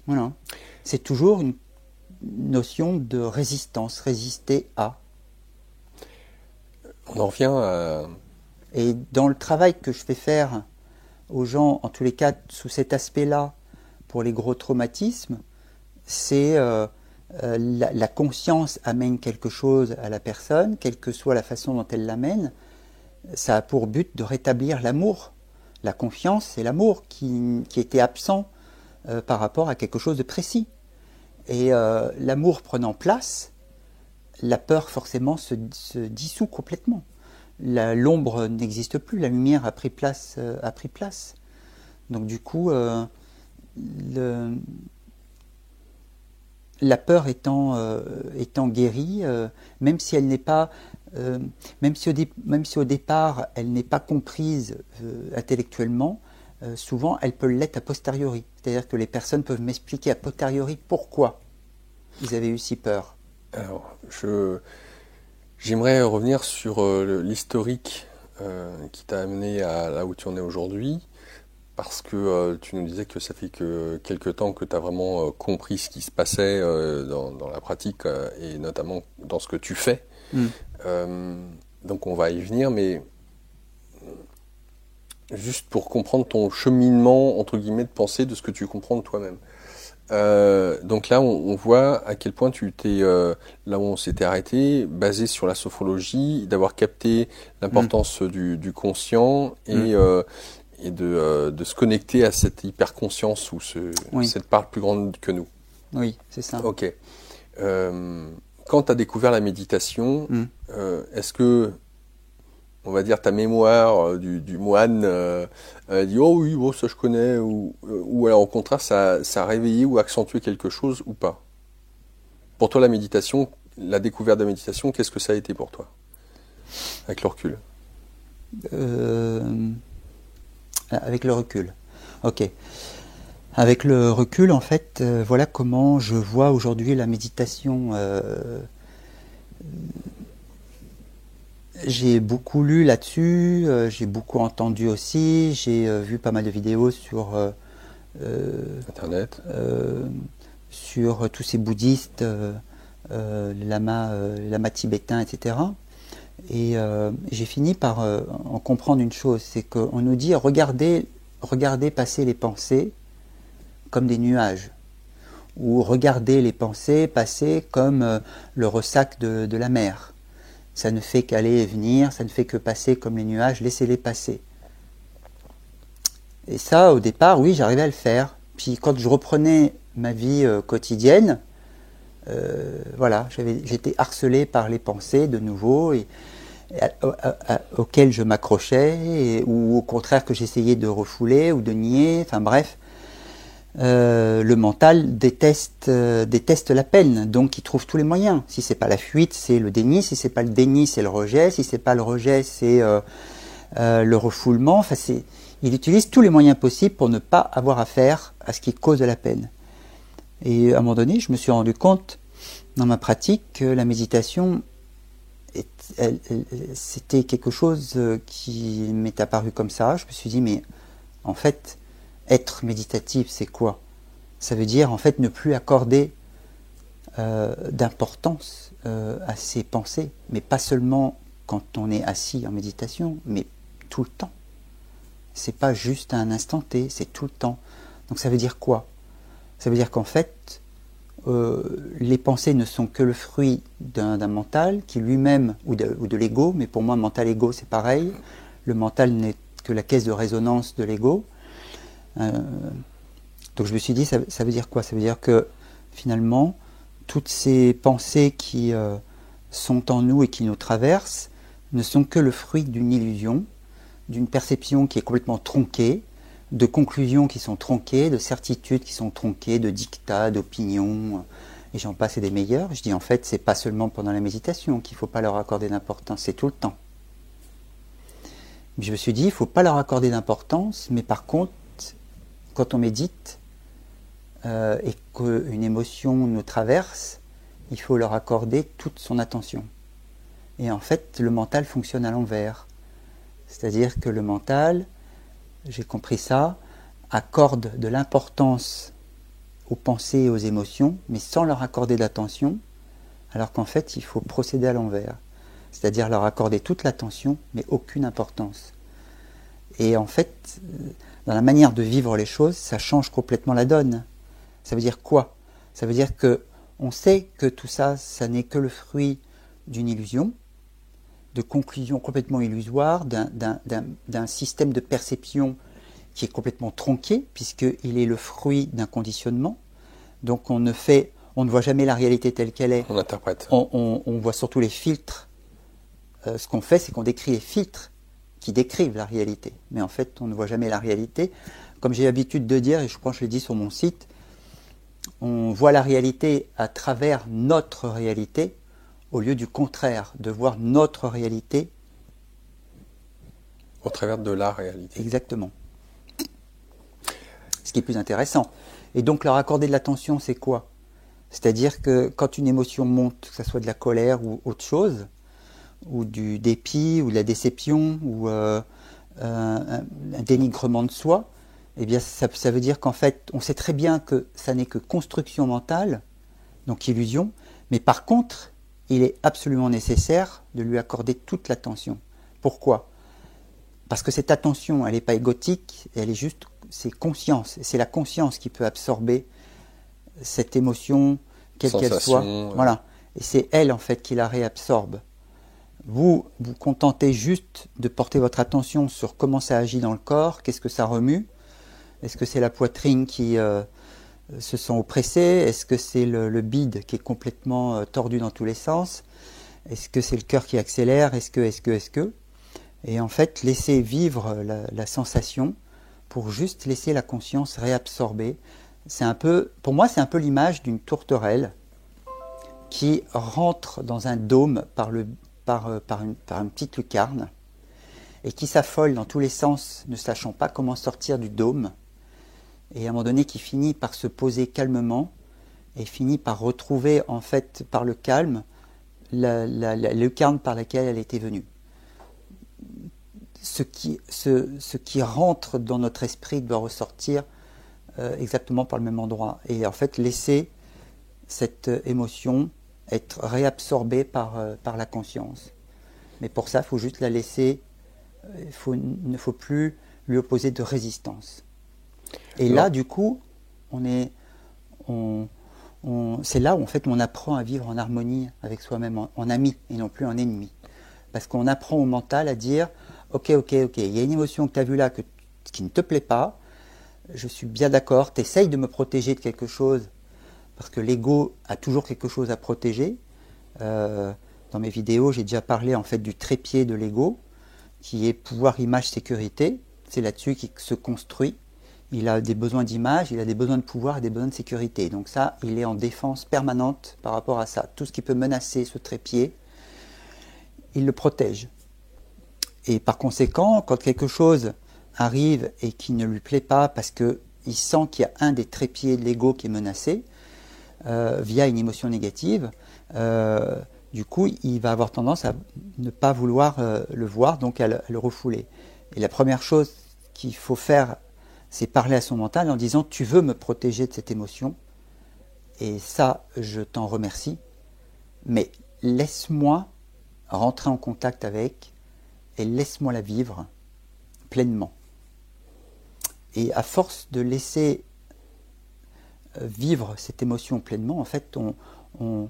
Voilà. C'est toujours notion de résistance, résister à. On en revient à... Et dans le travail que je fais faire aux gens, en tous les cas, sous cet aspect-là, pour les gros traumatismes, c'est la conscience amène quelque chose à la personne, quelle que soit la façon dont elle l'amène. Ça a pour but de rétablir l'amour. La confiance et l'amour qui étaient absents par rapport à quelque chose de précis. Et l'amour prenant place, la peur forcément se dissout complètement. L'ombre n'existe plus, la lumière a pris place. Donc du coup, la peur étant guérie, même si elle n'est pas, même si au départ elle n'est pas comprise intellectuellement, souvent elle peut l'être a posteriori. C'est-à-dire que les personnes peuvent m'expliquer a posteriori pourquoi ils avaient eu si peur. Alors, j'aimerais revenir sur l'historique qui t'a amené à là où tu en es aujourd'hui, parce que tu nous disais que ça fait que quelques temps que tu as vraiment compris ce qui se passait dans la pratique et notamment dans ce que tu fais. Donc on va y venir, mais juste pour comprendre ton cheminement, entre guillemets, de pensée de ce que tu comprends de toi-même. Donc là, on voit à quel point tu t'es, là où on s'était arrêté, basé sur la sophrologie, d'avoir capté l'importance du conscient et de se connecter à cette hyperconscience ou cette part plus grande que nous. Oui, c'est ça. Ok. Quand tu as découvert la méditation, est-ce que, on va dire, ta mémoire du moine dit oh oui, bon, ça je connais, ou alors au contraire, ça a réveillé ou accentué quelque chose ou pas? Pour toi, la méditation, la découverte de la méditation, qu'est-ce que ça a été pour toi? Avec le recul. Avec le recul. Ok. Avec le recul, en fait, voilà comment je vois aujourd'hui la méditation. J'ai beaucoup lu là-dessus, j'ai beaucoup entendu aussi, j'ai vu pas mal de vidéos sur Internet. Sur tous ces bouddhistes, lamas tibétains, etc. Et j'ai fini par en comprendre une chose, c'est qu'on nous dit regardez passer les pensées comme des nuages, ou regardez les pensées passer comme le ressac de la mer. Ça ne fait qu'aller et venir, ça ne fait que passer comme les nuages, laissez-les passer. Et ça, au départ, oui, j'arrivais à le faire. Puis quand je reprenais ma vie quotidienne, voilà, j'étais harcelé par les pensées de nouveau, auxquelles je m'accrochais, ou au contraire que j'essayais de refouler ou de nier, enfin bref. Le mental déteste la peine, donc il trouve tous les moyens. Si c'est pas la fuite, c'est le déni. Si c'est pas le déni, c'est le rejet. Si c'est pas le rejet, c'est le refoulement. Enfin, il utilise tous les moyens possibles pour ne pas avoir affaire à ce qui cause de la peine. Et à un moment donné, je me suis rendu compte dans ma pratique que la méditation, c'était quelque chose qui m'est apparu comme ça. Je me suis dit, mais en fait, être méditatif, c'est quoi? Ça veut dire en fait ne plus accorder d'importance à ses pensées, mais pas seulement quand on est assis en méditation, mais tout le temps. C'est pas juste à un instant T, c'est tout le temps. Donc ça veut dire quoi? Ça veut dire qu'en fait, les pensées ne sont que le fruit d'un mental qui lui-même, ou de l'ego, mais pour moi mental-ego c'est pareil, le mental n'est que la caisse de résonance de l'ego. Donc je me suis dit, ça veut dire quoi? Ça veut dire que finalement, toutes ces pensées qui sont en nous et qui nous traversent ne sont que le fruit d'une illusion, d'une perception qui est complètement tronquée, de conclusions qui sont tronquées, de certitudes qui sont tronquées, de dictats, d'opinions, et j'en passe et des meilleurs. Je dis en fait, c'est pas seulement pendant la méditation qu'il ne faut pas leur accorder d'importance, c'est tout le temps. Je me suis dit, il ne faut pas leur accorder d'importance, mais par contre, quand on médite et qu'une émotion nous traverse, il faut leur accorder toute son attention. Et en fait, le mental fonctionne à l'envers. C'est-à-dire que le mental, j'ai compris ça, accorde de l'importance aux pensées et aux émotions, mais sans leur accorder d'attention, alors qu'en fait, il faut procéder à l'envers. C'est-à-dire leur accorder toute l'attention, mais aucune importance. Et en fait, dans la manière de vivre les choses, ça change complètement la donne. Ça veut dire quoi? Ça veut dire que on sait que tout ça, ça n'est que le fruit d'une illusion, de conclusions complètement illusoires, d'un système de perception qui est complètement tronqué, puisqu'il est le fruit d'un conditionnement. Donc on ne voit jamais la réalité telle qu'elle est. On interprète. On voit surtout les filtres. Ce qu'on fait, c'est qu'on décrit les filtres qui décrivent la réalité. Mais en fait, on ne voit jamais la réalité. Comme j'ai l'habitude de dire, et je crois que je l'ai dit sur mon site, on voit la réalité à travers notre réalité, au lieu du contraire, de voir notre réalité. Au travers de la réalité. Exactement. Ce qui est plus intéressant. Et donc leur accorder de l'attention, c'est quoi? C'est-à-dire que quand une émotion monte, que ce soit de la colère ou autre chose, ou du dépit, ou de la déception, ou un dénigrement de soi, eh bien ça veut dire qu'en fait, on sait très bien que ça n'est que construction mentale, donc illusion, mais par contre, il est absolument nécessaire de lui accorder toute l'attention. Pourquoi? Parce que cette attention, elle n'est pas égotique, elle est juste, c'est conscience. C'est la conscience qui peut absorber cette émotion, quelle qu'elle soit. Voilà. Et c'est elle, en fait, qui la réabsorbe. Vous vous contentez juste de porter votre attention sur comment ça agit dans le corps, qu'est-ce que ça remue. Est-ce que c'est la poitrine qui se sent oppressée? Est-ce que c'est le bide qui est complètement tordu dans tous les sens? Est-ce que c'est le cœur qui accélère? Est-ce que Et en fait, laisser vivre la sensation pour juste laisser la conscience réabsorber. C'est un peu, pour moi, c'est un peu l'image d'une tourterelle qui rentre dans un dôme par une petite lucarne et qui s'affole dans tous les sens, ne sachant pas comment sortir du dôme. Et à un moment donné, qui finit par se poser calmement et finit par retrouver, en fait, par le calme, la lucarne par laquelle elle était venue. Ce qui rentre dans notre esprit doit ressortir exactement par le même endroit. Et en fait, laisser cette émotion être réabsorbée par la conscience. Mais pour ça, il faut juste la laisser, il ne faut plus lui opposer de résistance. Et là, du coup, c'est là où en fait on apprend à vivre en harmonie avec soi-même, en ami et non plus en ennemi. Parce qu'on apprend au mental à dire ok, il y a une émotion que tu as vue là qui ne te plaît pas, je suis bien d'accord, tu essayes de me protéger de quelque chose, parce que l'ego a toujours quelque chose à protéger. Dans mes vidéos, j'ai déjà parlé en fait du trépied de l'ego, qui est pouvoir, image, sécurité. C'est là-dessus qu'il se construit. Il a des besoins d'image, il a des besoins de pouvoir et des besoins de sécurité. Donc ça, il est en défense permanente par rapport à ça. Tout ce qui peut menacer ce trépied, il le protège. Et par conséquent, quand quelque chose arrive et qui ne lui plaît pas parce qu'il sent qu'il y a un des trépieds de l'ego qui est menacé, via une émotion négative, du coup, il va avoir tendance à ne pas vouloir le voir, donc à le refouler. Et la première chose qu'il faut faire, c'est parler à son mental en disant « tu veux me protéger de cette émotion, et ça, je t'en remercie, mais laisse-moi rentrer en contact avec, et laisse-moi la vivre pleinement. » Et à force de laisser vivre cette émotion pleinement, en fait, on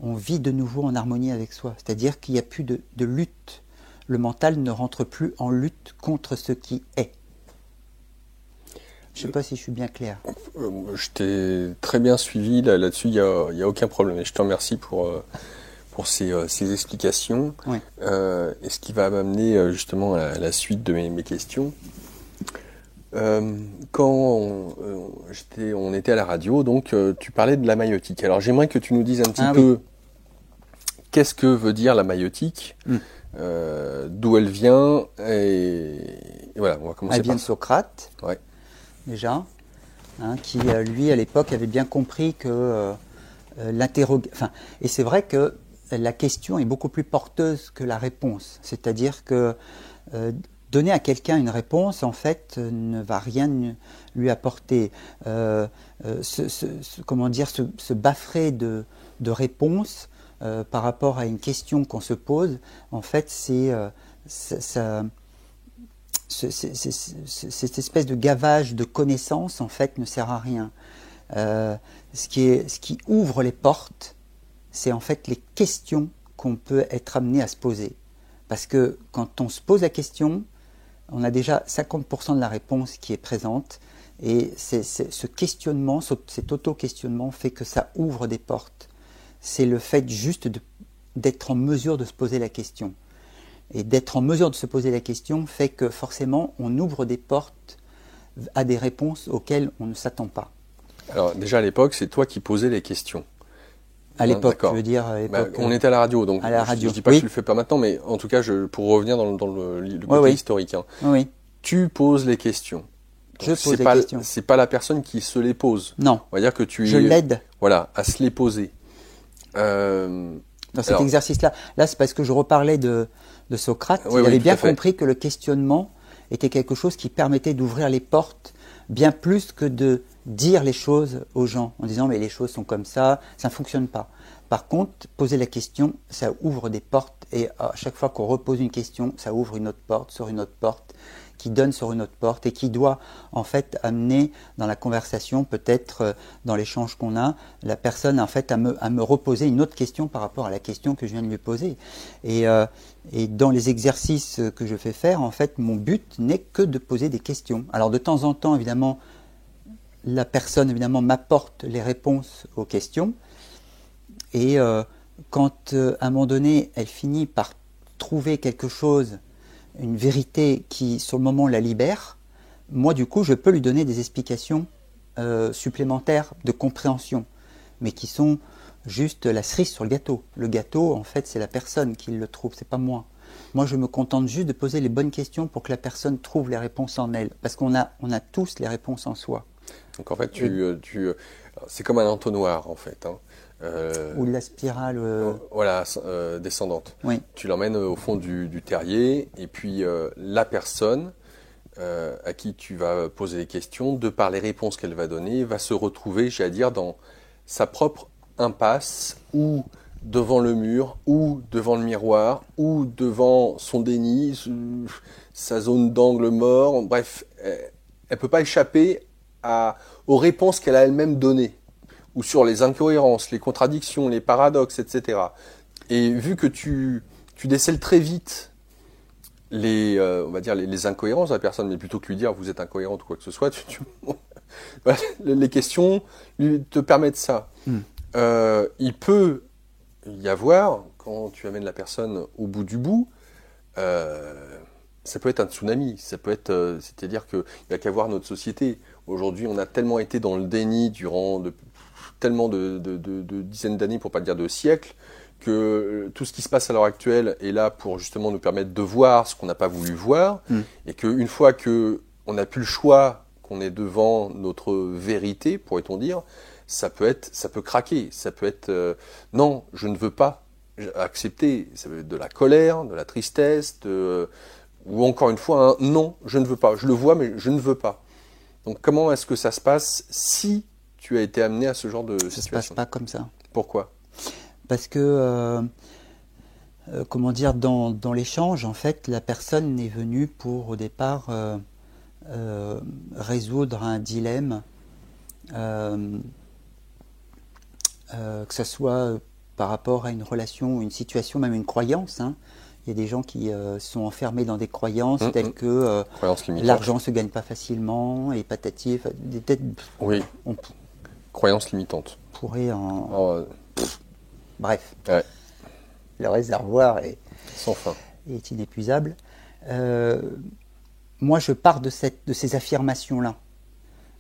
vit de nouveau en harmonie avec soi. C'est-à-dire qu'il n'y a plus de lutte. Le mental ne rentre plus en lutte contre ce qui est. Je ne sais pas si je suis bien clair. Je t'ai très bien suivi là-dessus, il n'y a aucun problème. Et je te remercie pour ces explications. Oui. Et ce qui va m'amener justement à la suite de mes questions. Quand on était à la radio, donc tu parlais de la maïotique. Alors j'aimerais que tu nous dises un petit peu qu'est-ce que veut dire la maïotique, d'où elle vient, et voilà, on va commencer par ça. Elle vient de Socrate, ouais. Déjà, qui lui à l'époque avait bien compris que et c'est vrai que la question est beaucoup plus porteuse que la réponse. C'est-à-dire que donner à quelqu'un une réponse, en fait, ne va rien lui apporter. Comment dire, se baffrer de réponses par rapport à une question qu'on se pose, en fait, cette espèce de gavage de connaissances, en fait, ne sert à rien. Ce qui ouvre les portes, c'est en fait les questions qu'on peut être amené à se poser. Parce que quand on se pose la question, on a déjà 50% de la réponse qui est présente, et ce questionnement, cet auto-questionnement fait que ça ouvre des portes. C'est le fait juste d'être en mesure de se poser la question. Et d'être en mesure de se poser la question fait que forcément on ouvre des portes à des réponses auxquelles on ne s'attend pas. Alors déjà à l'époque, c'est toi qui posais les questions. À l'époque, je veux dire, à l'époque, on était à la radio, donc à la radio. Je dis pas que tu le fais pas maintenant, mais en tout cas, pour revenir dans le côté historique, hein, tu poses les questions. Je pose les questions. C'est pas la personne qui se les pose. Non. On va dire que je l'aide. Voilà, à se les poser. Dans cet exercice-là, c'est parce que je reparlais de Socrate. Il avait bien compris que le questionnement était quelque chose qui permettait d'ouvrir les portes bien plus que de dire les choses aux gens en disant mais les choses sont comme ça ne fonctionne pas. Par contre, poser la question, ça ouvre des portes, et à chaque fois qu'on repose une question, ça ouvre une autre porte sur une autre porte, qui donne sur une autre porte, et qui doit en fait amener dans la conversation, peut-être dans l'échange qu'on a, la personne en fait à me reposer une autre question par rapport à la question que je viens de lui poser. Et dans les exercices que je fais faire, en fait, mon but n'est que de poser des questions. Alors de temps en temps, évidemment, la personne évidemment m'apporte les réponses aux questions, et quand à un moment donné elle finit par trouver quelque chose, une vérité qui sur le moment la libère, moi du coup je peux lui donner des explications supplémentaires de compréhension, mais qui sont juste la cerise sur le gâteau. Le gâteau, en fait, c'est la personne qui le trouve, c'est pas moi. Moi, je me contente juste de poser les bonnes questions pour que la personne trouve les réponses en elle, parce qu'on a tous les réponses en soi. Donc en fait, c'est comme un entonnoir en fait. Hein. Ou de la spirale. Voilà, descendante. Oui. Tu l'emmènes au fond du terrier, et puis la personne à qui tu vas poser les questions, de par les réponses qu'elle va donner, va se retrouver, j'allais dire, dans sa propre impasse, ou devant le mur, ou devant le miroir, ou devant son déni, sa zone d'angle mort. Bref, elle ne peut pas échapper aux réponses qu'elle a elle-même données, ou sur les incohérences, les contradictions, les paradoxes, etc. Et vu que tu décèles très vite on va dire les incohérences de la personne, mais plutôt que lui dire vous êtes incohérente ou quoi que ce soit, les questions te permettent ça. Il peut y avoir, quand tu amènes la personne au bout du bout, ça peut être un tsunami, ça peut être, c'est-à-dire qu'il n'y a qu'à voir notre société. Aujourd'hui, on a tellement été dans le déni durant tellement de dizaines d'années, pour pas dire de siècles, que tout ce qui se passe à l'heure actuelle est là pour justement nous permettre de voir ce qu'on n'a pas voulu voir, et qu'une fois qu'on n'a plus le choix, qu'on est devant notre vérité, pourrait-on dire, ça peut craquer, ça peut être non, je ne veux pas accepter, ça veut être de la colère, de la tristesse, ou encore une fois un non, je ne veux pas, je le vois mais je ne veux pas. Donc comment est-ce que ça se passe si tu as été amené à ce genre de situation? Ça se passe pas comme ça. Pourquoi? Parce que, comment dire, dans l'échange, en fait, la personne est venue pour, au départ, résoudre un dilemme, que ce soit par rapport à une relation, une situation, même une croyance. Hein. Il y a des gens qui sont enfermés dans des croyances telles que l'argent ne se gagne pas facilement, et patati, oui. Croyances limitantes. Pourrait en... Bref, le réservoir est sans fin, est inépuisable. Moi, je pars de ces affirmations-là,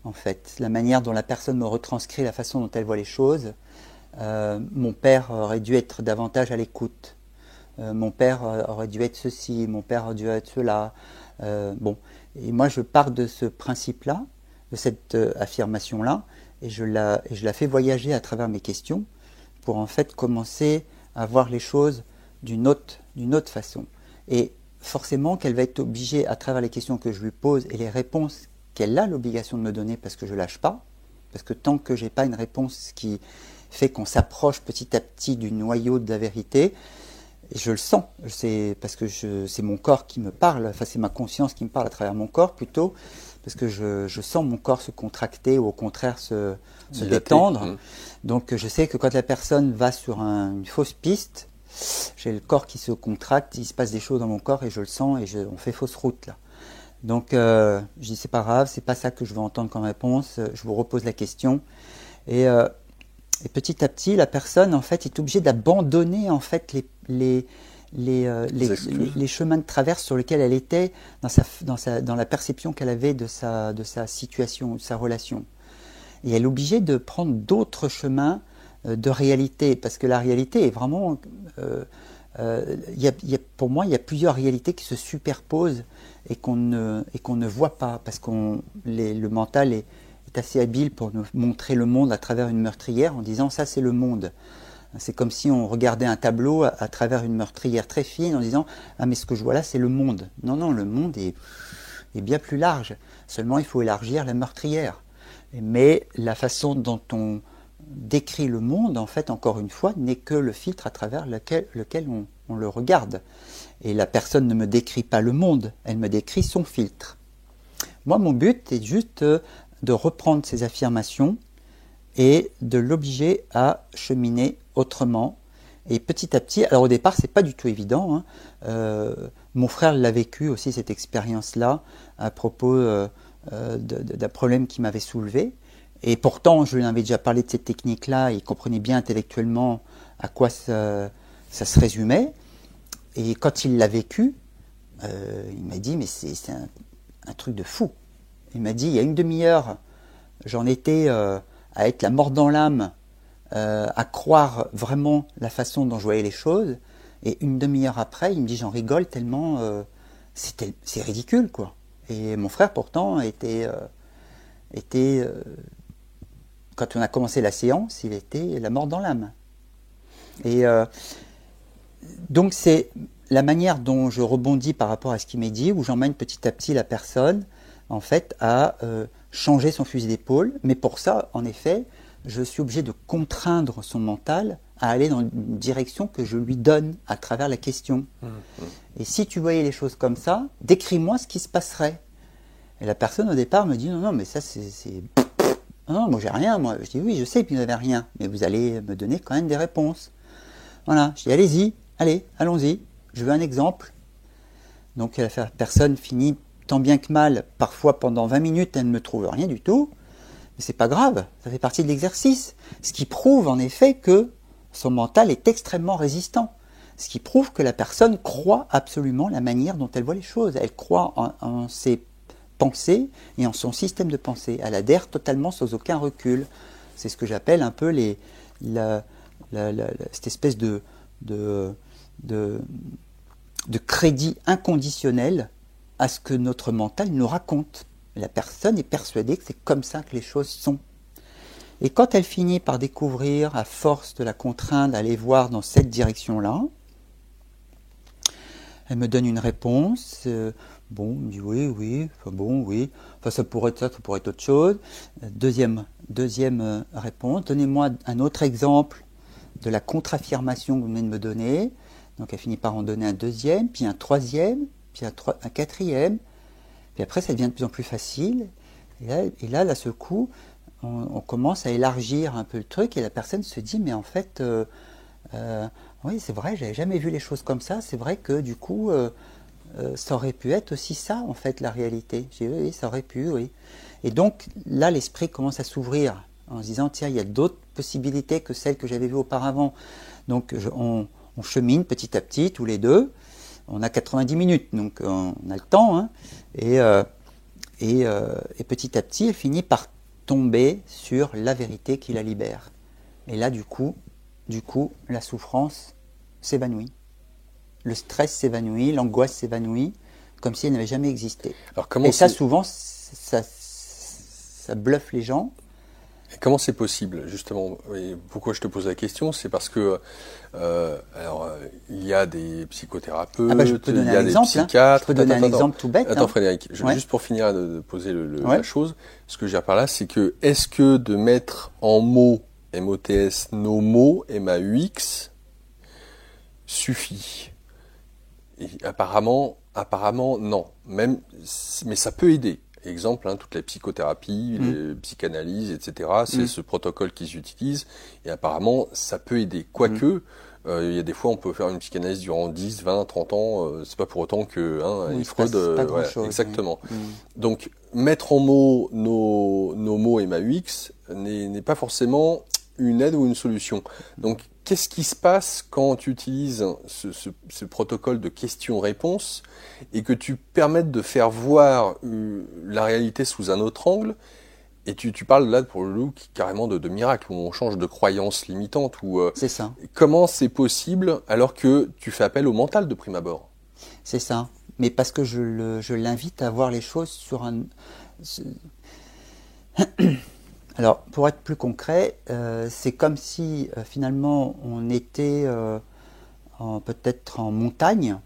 en fait. La manière dont la personne me retranscrit, la façon dont elle voit les choses. Mon père aurait dû être davantage à l'écoute. Mon père aurait dû être ceci, mon père aurait dû être cela. Bon. Et moi, je pars de ce principe-là, de cette affirmation-là, et je la fais voyager à travers mes questions, pour en fait commencer à voir les choses d'une autre façon. Et forcément qu'elle va être obligée, à travers les questions que je lui pose et les réponses qu'elle a l'obligation de me donner, parce que je lâche pas, parce que tant que j'ai pas une réponse qui fait qu'on s'approche petit à petit du noyau de la vérité, je le sens, parce que c'est mon corps qui me parle, enfin c'est ma conscience qui me parle à travers mon corps plutôt, parce que je sens mon corps se contracter ou au contraire se détendre. Donc je sais que quand la personne va sur une fausse piste, j'ai le corps qui se contracte, il se passe des choses dans mon corps et je le sens et on fait fausse route là. Donc je dis c'est pas grave, c'est pas ça que je veux entendre comme réponse, je vous repose la question et petit à petit la personne en fait est obligée d'abandonner en fait les chemins de traverse sur lesquels elle était dans la perception qu'elle avait de sa situation, de sa relation. Et elle est obligée de prendre d'autres chemins de réalité, parce que la réalité est vraiment... pour moi, il y a plusieurs réalités qui se superposent et qu'on ne voit pas, parce que le mental est assez habile pour nous montrer le monde à travers une meurtrière en disant « ça c'est le monde ». C'est comme si on regardait un tableau à travers une meurtrière très fine en disant « ah mais ce que je vois là c'est le monde ». Non, non, le monde est bien plus large, seulement il faut élargir la meurtrière. Mais la façon dont on décrit le monde, en fait, encore une fois, n'est que le filtre à travers lequel on le regarde. Et la personne ne me décrit pas le monde, elle me décrit son filtre. Moi, mon but est juste de reprendre ces affirmations et de l'obliger à cheminer autrement. Et petit à petit, alors au départ, c'est pas du tout évident. Mon frère l'a vécu aussi, cette expérience-là, à propos d'un problème qui m'avait soulevé. Et pourtant, je lui avais déjà parlé de cette technique-là, il comprenait bien intellectuellement à quoi ça se résumait. Et quand il l'a vécu, il m'a dit, mais c'est un truc de fou. Il m'a dit, il y a une demi-heure, j'en étais à être la mort dans l'âme, à croire vraiment la façon dont je voyais les choses. Et une demi-heure après, il me dit, j'en rigole tellement, c'est ridicule, quoi. Et mon frère, pourtant, était quand on a commencé la séance, il était la mort dans l'âme. Et donc c'est la manière dont je rebondis par rapport à ce qu'il m'est dit, où j'emmène petit à petit la personne, en fait, à changer son fusil d'épaule. Mais pour ça, en effet, je suis obligé de contraindre son mental à aller dans une direction que je lui donne à travers la question. Et si tu voyais les choses comme ça, décris-moi ce qui se passerait. Et la personne au départ me dit non mais ça c'est... Non, moi j'ai rien, moi. Je dis oui, je sais que vous n'avez rien, mais vous allez me donner quand même des réponses. Voilà, je dis allez-y, allons-y, je veux un exemple. Donc la personne finit tant bien que mal, parfois pendant 20 minutes, elle ne me trouve rien du tout, mais c'est pas grave, ça fait partie de l'exercice. Ce qui prouve en effet que son mental est extrêmement résistant. Ce qui prouve que la personne croit absolument la manière dont elle voit les choses. Elle croit en ses pensée et en son système de pensée. Elle adhère totalement sans aucun recul. C'est ce que j'appelle un peu cette espèce de crédit inconditionnel à ce que notre mental nous raconte. La personne est persuadée que c'est comme ça que les choses sont. Et quand elle finit par découvrir, à force de la contraindre à aller voir dans cette direction-là, elle me donne une réponse. Bon, il me dit oui, enfin bon, oui. Enfin, ça pourrait être ça, ça pourrait être autre chose. Deuxième réponse. Donnez-moi un autre exemple de la contre-affirmation que vous venez de me donner. Donc, elle finit par en donner un deuxième, puis un troisième, puis un quatrième. Puis après, ça devient de plus en plus facile. Et là, d'un seul coup, on commence à élargir un peu le truc et la personne se dit, mais en fait, oui, c'est vrai, j'avais jamais vu les choses comme ça. C'est vrai que du coup, ça aurait pu être aussi ça, en fait, la réalité. J'ai dit, oui, ça aurait pu, oui. Et donc, là, l'esprit commence à s'ouvrir en se disant, tiens, il y a d'autres possibilités que celles que j'avais vues auparavant. Donc, on chemine petit à petit, tous les deux. On a 90 minutes, donc on a le temps. Hein, et petit à petit, elle finit par tomber sur la vérité qui la libère. Et là, du coup, la souffrance s'évanouit. Le stress s'évanouit, l'angoisse s'évanouit, comme si elle n'avait jamais existé. Alors, et ça, souvent, ça bluffe les gens. Et comment c'est possible, justement? Et pourquoi je te pose la question? C'est parce que il y a des psychothérapeutes, Je peux il donner y un a des exemple. psychiatres. Je peux donner un exemple tout bête. Attends, Frédéric, juste pour finir de poser la chose, ce que je veux dire par là, c'est que est-ce que de mettre en mots, MOTS, nos mots, MAUX, suffit? Et apparemment, non. Mais ça peut aider. Exemple, toute la psychothérapie, les psychanalyses, etc. C'est ce protocole qu'ils utilisent. Et apparemment, ça peut aider. Quoique, il y a des fois, on peut faire une psychanalyse durant 10, 20, 30 ans. C'est pas pour autant que Freud... pas grand-chose. Exactement. Donc, mettre en mots nos mots MAUX n'est pas forcément une aide ou une solution. Donc, qu'est-ce qui se passe quand tu utilises ce protocole de questions-réponses et que tu permettes de faire voir la réalité sous un autre angle? Et tu parles là, pour le coup, carrément de miracle, où on change de croyance limitante. C'est ça. Comment c'est possible alors que tu fais appel au mental de prime abord? C'est ça. Mais parce que je l'invite à voir les choses sur un... Alors, pour être plus concret, c'est comme si finalement on était peut-être en montagne,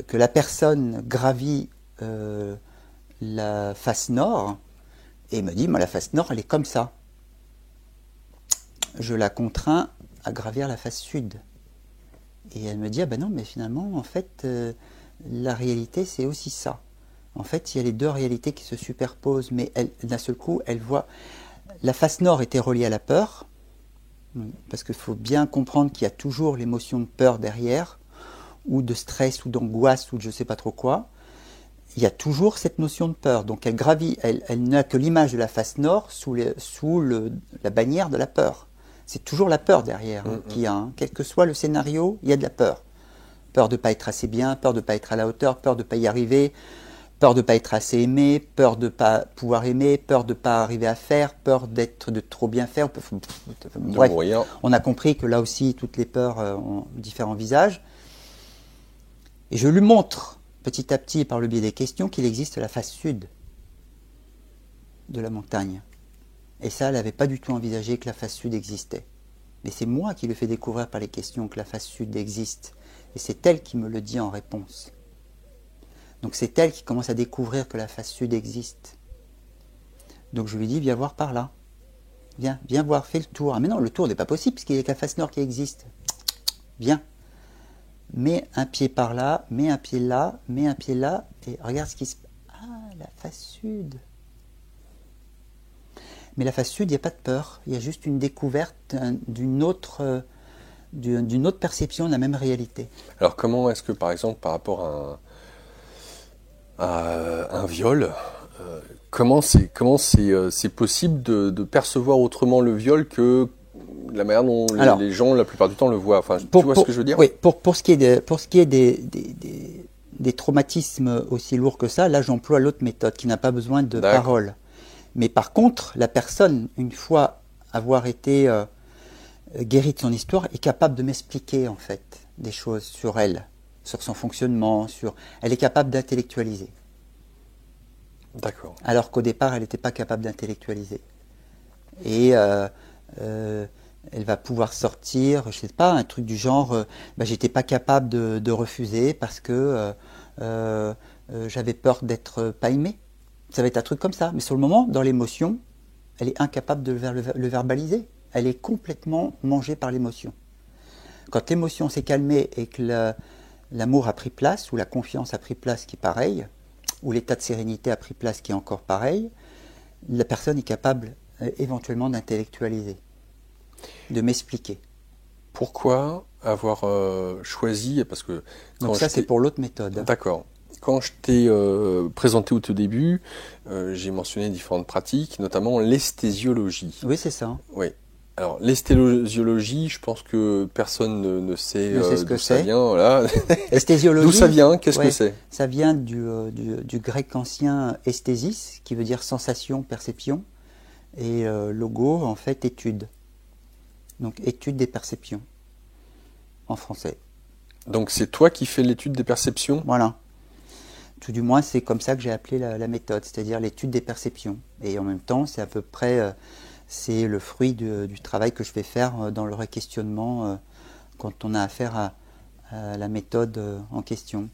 que la personne gravit la face nord et me dit, la face nord, elle est comme ça. Je la contrains à gravir la face sud. Et elle me dit, non, mais finalement, en fait, la réalité, c'est aussi ça. En fait, il y a les deux réalités qui se superposent, mais d'un seul coup, elle voit... La face nord était reliée à la peur, parce qu'il faut bien comprendre qu'il y a toujours l'émotion de peur derrière, ou de stress, ou d'angoisse, ou de je ne sais pas trop quoi. Il y a toujours cette notion de peur. Donc elle gravit, elle n'a que l'image de la face nord sous la bannière de la peur. C'est toujours la peur derrière qu'il y a. Quel que soit le scénario, il y a de la peur. Peur de ne pas être assez bien, peur de ne pas être à la hauteur, peur de ne pas y arriver, peur de ne pas être assez aimé, peur de ne pas pouvoir aimer, peur de ne pas arriver à faire, peur de trop bien faire. Bref, on a compris que là aussi, toutes les peurs ont différents visages. Et je lui montre petit à petit, par le biais des questions, qu'il existe la face sud de la montagne. Et ça, elle n'avait pas du tout envisagé que la face sud existait. Mais c'est moi qui lui fais découvrir par les questions que la face sud existe. Et c'est elle qui me le dit en réponse. Donc c'est elle qui commence à découvrir que la face sud existe. Donc je lui dis, viens voir par là. Viens voir, fais le tour. Ah mais non, le tour n'est pas possible, parce qu'il n'y a que la face nord qui existe. Viens. Mets un pied par là, mets un pied là, mets un pied là, et regarde ce qui se passe. Ah, la face sud. Mais la face sud, il n'y a pas de peur. Il y a juste une découverte d'une autre perception de la même réalité. Alors comment est-ce que, par exemple, par rapport à un viol, comment c'est possible de percevoir autrement le viol que la manière dont les gens, la plupart du temps, le voient? Enfin, tu vois ce que je veux dire? Oui, pour ce qui est des traumatismes aussi lourds que ça, là j'emploie l'autre méthode qui n'a pas besoin de parole. Mais par contre, la personne, une fois avoir été guérie de son histoire, est capable de m'expliquer en fait des choses sur elle, sur son fonctionnement, elle est capable d'intellectualiser. D'accord. Alors qu'au départ, elle n'était pas capable d'intellectualiser. Et elle va pouvoir sortir, je sais pas, un truc du genre, j'étais pas capable de refuser parce que j'avais peur d'être pas aimée. Ça va être un truc comme ça. Mais sur le moment, dans l'émotion, elle est incapable de le verbaliser. Elle est complètement mangée par l'émotion. Quand l'émotion s'est calmée et que l'amour a pris place, ou la confiance a pris place qui est pareil, ou l'état de sérénité a pris place qui est encore pareil, la personne est capable éventuellement d'intellectualiser, de m'expliquer. Pourquoi avoir choisi, parce que... Donc ça, c'est pour l'autre méthode. D'accord. Quand je t'ai présenté au tout début, j'ai mentionné différentes pratiques, notamment l'esthésiologie. Oui, c'est ça. Oui. Alors, l'esthésiologie, je pense que personne ne sait d'où ça vient. Voilà. L'esthésiologie, d'où ça vient? Qu'est-ce que c'est? Ça vient du grec ancien esthésis, qui veut dire sensation, perception, et logo, en fait, étude. Donc, étude des perceptions, en français. Donc, c'est toi qui fais l'étude des perceptions? Voilà. Tout du moins, c'est comme ça que j'ai appelé la méthode, c'est-à-dire l'étude des perceptions. Et en même temps, c'est à peu près c'est le fruit du travail que je vais faire dans le questionnement quand on a affaire à la méthode en question.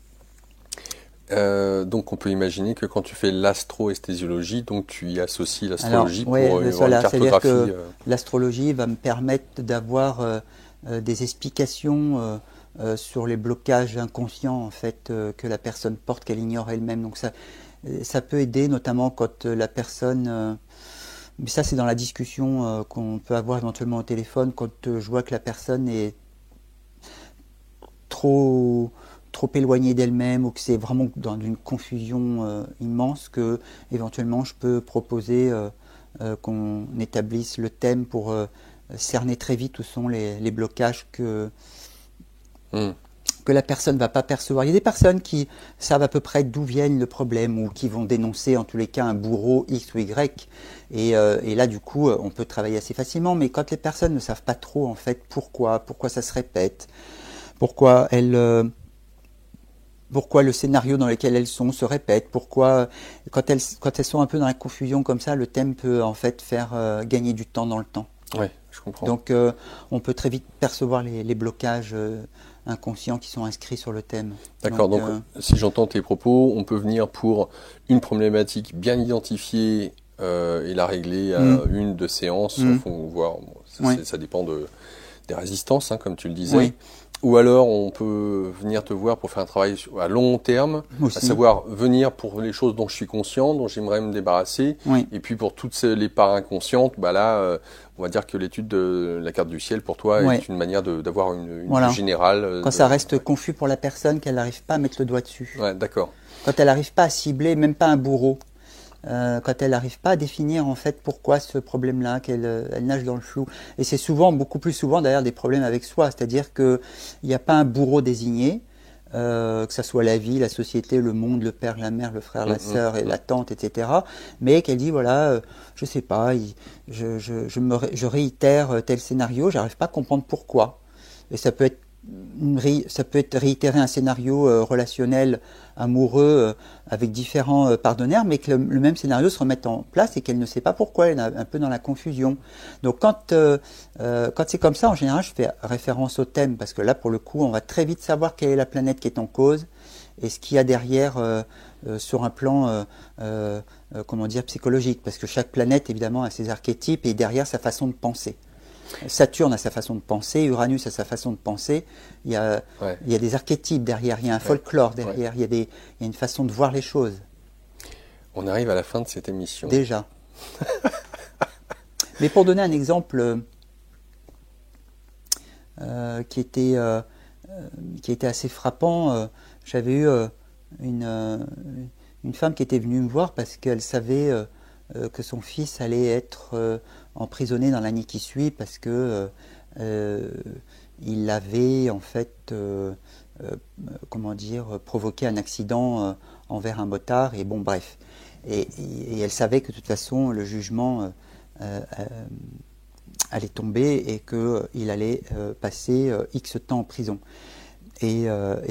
Donc on peut imaginer que quand tu fais l'astro-esthésiologie, donc tu y associes l'astrologie pour ouais, avoir une voilà, c'est-à-dire cartographie. que l'astrologie va me permettre d'avoir des explications sur les blocages inconscients en fait que la personne porte, qu'elle ignore elle-même. Donc ça peut aider, notamment quand la personne mais ça c'est dans la discussion qu'on peut avoir éventuellement au téléphone, quand je vois que la personne est trop éloignée d'elle-même, ou que c'est vraiment dans une confusion immense, que éventuellement je peux proposer qu'on établisse le thème pour cerner très vite où sont les blocages que la personne ne va pas percevoir. Il y a des personnes qui savent à peu près d'où viennent le problème, ou qui vont dénoncer en tous les cas un bourreau X ou Y, et là du coup on peut travailler assez facilement. Mais quand les personnes ne savent pas trop en fait pourquoi ça se répète, pourquoi le scénario dans lequel elles sont se répète, pourquoi quand elles sont un peu dans la confusion comme ça, le thème peut en fait faire gagner du temps dans le temps. Oui, je comprends. Donc on peut très vite percevoir les blocages inconscients qui sont inscrits sur le thème. D'accord, donc si j'entends tes propos, on peut venir pour une problématique bien identifiée et la régler à une de séances, voir, ça dépend des résistances, comme tu le disais. Oui. Ou alors on peut venir te voir pour faire un travail à long terme, aussi. À savoir venir pour les choses dont je suis conscient, dont j'aimerais me débarrasser, et puis pour toutes les parts inconscientes, là, on va dire que l'étude de la carte du ciel pour toi est une manière d'avoir une vue générale. Quand ça reste confus pour la personne, qu'elle n'arrive pas à mettre le doigt dessus. Ouais, d'accord. Quand elle n'arrive pas à cibler, même pas un bourreau. Quand elle n'arrive pas à définir en fait pourquoi ce problème-là, elle nage dans le flou. Et c'est souvent, beaucoup plus souvent d'ailleurs, des problèmes avec soi, c'est-à-dire qu'il n'y a pas un bourreau désigné, que ça soit la vie, la société, le monde, le père, la mère, le frère, la sœur et la tante, etc. Mais qu'elle dit voilà, je sais pas, je réitère tel scénario, j'arrive pas à comprendre pourquoi. Et ça peut être réitérer un scénario relationnel, amoureux, avec différents partenaires, mais que le même scénario se remette en place et qu'elle ne sait pas pourquoi, elle est un peu dans la confusion. Donc quand c'est comme ça, en général, je fais référence au thème, parce que là, pour le coup, on va très vite savoir quelle est la planète qui est en cause et ce qu'il y a derrière sur un plan psychologique, parce que chaque planète, évidemment, a ses archétypes et derrière sa façon de penser. Saturne a sa façon de penser, Uranus a sa façon de penser, il y a des archétypes derrière, il y a un folklore derrière, il y a une façon de voir les choses. On arrive à la fin de cette émission. Déjà. Mais pour donner un exemple qui était assez frappant, j'avais eu une femme qui était venue me voir parce qu'elle savait que son fils allait être emprisonné dans l'année qui suit parce que il avait en fait provoqué un accident envers un motard, et bon bref, et elle savait que de toute façon le jugement allait tomber et qu'il allait passer X temps en prison, et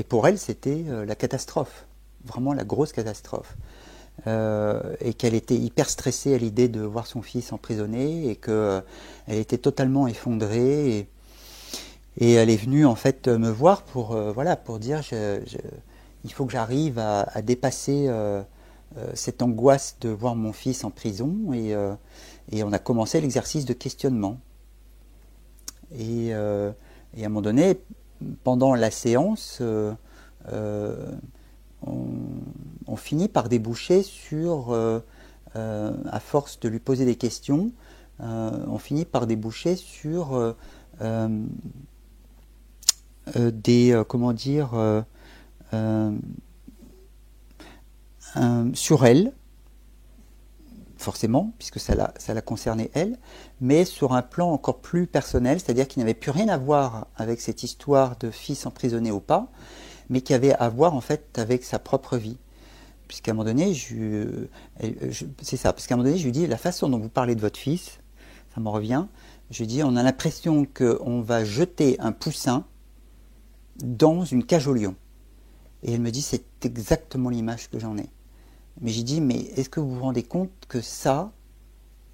pour elle c'était la catastrophe, vraiment la grosse catastrophe. Et qu'elle était hyper stressée à l'idée de voir son fils emprisonné, et qu'elle était totalement effondrée, et elle est venue en fait me voir pour dire il faut que j'arrive à dépasser cette angoisse de voir mon fils en prison, et on a commencé l'exercice de questionnement, et à un moment donné pendant la séance on finit par déboucher sur, à force de lui poser des questions, on finit par déboucher sur sur elle, forcément, puisque ça la concernait elle, mais sur un plan encore plus personnel, c'est-à-dire qu'il n'avait plus rien à voir avec cette histoire de fils emprisonné ou pas, mais qui avait à voir en fait avec sa propre vie. Puisqu'à un moment donné, parce qu'à un moment donné, je lui dis, la façon dont vous parlez de votre fils, ça me revient, je lui dis, on a l'impression qu'on va jeter un poussin dans une cage aux lions. Et elle me dit, c'est exactement l'image que j'en ai. Mais j'ai dit, mais est-ce que vous vous rendez compte que ça,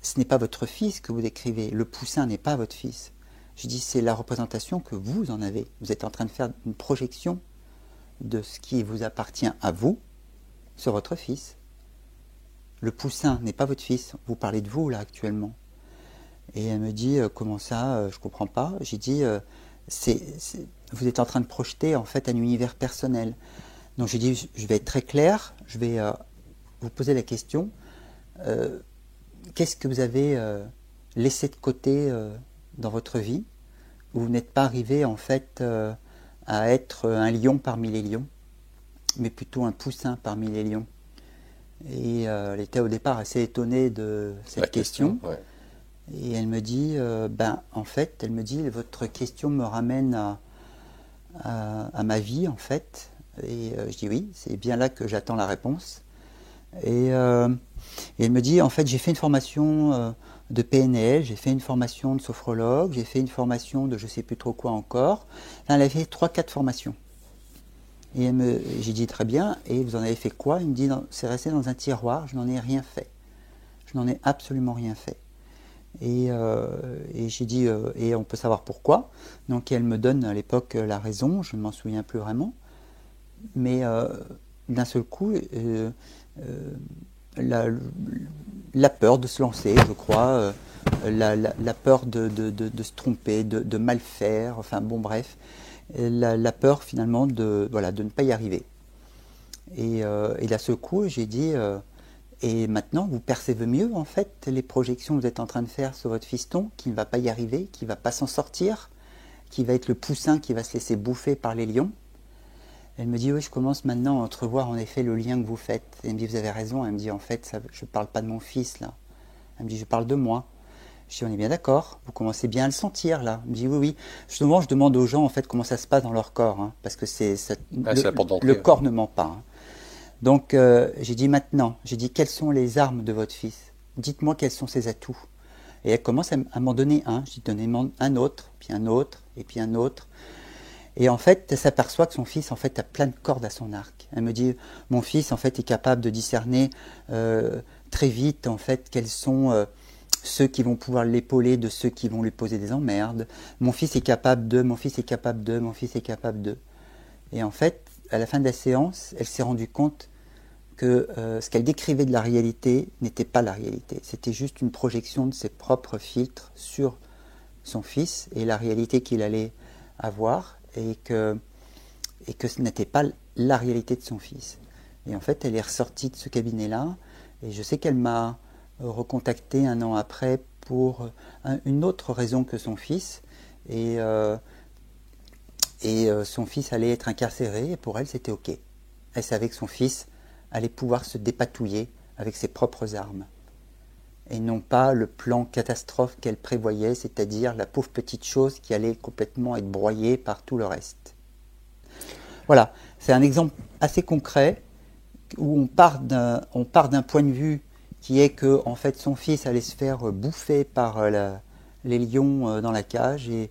ce n'est pas votre fils que vous décrivez, le poussin n'est pas votre fils. Je dis, c'est la représentation que vous en avez. Vous êtes en train de faire une projection de ce qui vous appartient à vous sur votre fils. Le poussin n'est pas votre fils. Vous parlez de vous là actuellement. Et elle me dit, comment ça, je comprends pas. J'ai dit, vous êtes en train de projeter en fait un univers personnel. Donc j'ai dit, je vais être très clair, je vais vous poser la question, qu'est-ce que vous avez laissé de côté dans votre vie, où vous n'êtes pas arrivé en fait à être un lion parmi les lions, mais plutôt un poussin parmi les lions. Et elle était au départ assez étonnée de cette question. Ouais. Et elle me dit, en fait, elle me dit, votre question me ramène à ma vie en fait. Et je dis oui, c'est bien là que j'attends la réponse. Et elle me dit, en fait, j'ai fait une formation de PNL, j'ai fait une formation de sophrologue, j'ai fait une formation de je ne sais plus trop quoi encore. Enfin, elle a fait 3-4 formations. Et j'ai dit, très bien, et vous en avez fait quoi? Il me dit, c'est resté dans un tiroir, je n'en ai rien fait. Je n'en ai absolument rien fait. Et j'ai dit, et on peut savoir pourquoi. Donc elle me donne à l'époque la raison, je ne m'en souviens plus vraiment. Mais d'un seul coup, la peur de se lancer, je crois, la peur de se tromper, de mal faire, enfin bon bref, la peur finalement de ne pas y arriver. Et d'un seul coup, j'ai dit, et maintenant vous percevez mieux en fait les projections que vous êtes en train de faire sur votre fiston, qui ne va pas y arriver, qui ne va pas s'en sortir, qui va être le poussin qui va se laisser bouffer par les lions. Elle me dit, oui, je commence maintenant à entrevoir en effet le lien que vous faites. Et elle me dit, vous avez raison. Elle me dit, en fait, je ne parle pas de mon fils là. Elle me dit, je parle de moi. Je dis, on est bien d'accord, vous commencez bien à le sentir là. Elle me dit, oui, oui. Souvent, je demande aux gens en fait comment ça se passe dans leur corps, hein, parce que le corps ne ment pas. Hein. Donc, j'ai dit maintenant, quelles sont les armes de votre fils? Dites-moi quels sont ses atouts. Et elle commence à m'en donner un. Je dis, donnez-moi un autre, puis un autre, et puis un autre. Et en fait, elle s'aperçoit que son fils en fait a plein de cordes à son arc. Elle me dit, mon fils en fait est capable de discerner très vite en fait quels sont ceux qui vont pouvoir l'épauler de ceux qui vont lui poser des emmerdes. Mon fils est capable de, mon fils est capable de, mon fils est capable de. Et en fait, à la fin de la séance, elle s'est rendue compte que ce qu'elle décrivait de la réalité n'était pas la réalité. C'était juste une projection de ses propres filtres sur son fils et la réalité qu'il allait avoir. Et que ce n'était pas la réalité de son fils. Et en fait, elle est ressortie de ce cabinet-là, et je sais qu'elle m'a recontacté 1 an après pour une autre raison que son fils, et son fils allait être incarcéré, et pour elle, c'était OK. Elle savait que son fils allait pouvoir se dépatouiller avec ses propres armes, et non pas le plan catastrophe qu'elle prévoyait, c'est-à-dire la pauvre petite chose qui allait complètement être broyée par tout le reste. Voilà, c'est un exemple assez concret où on part d'un point de vue qui est que en fait son fils allait se faire bouffer par les lions dans la cage et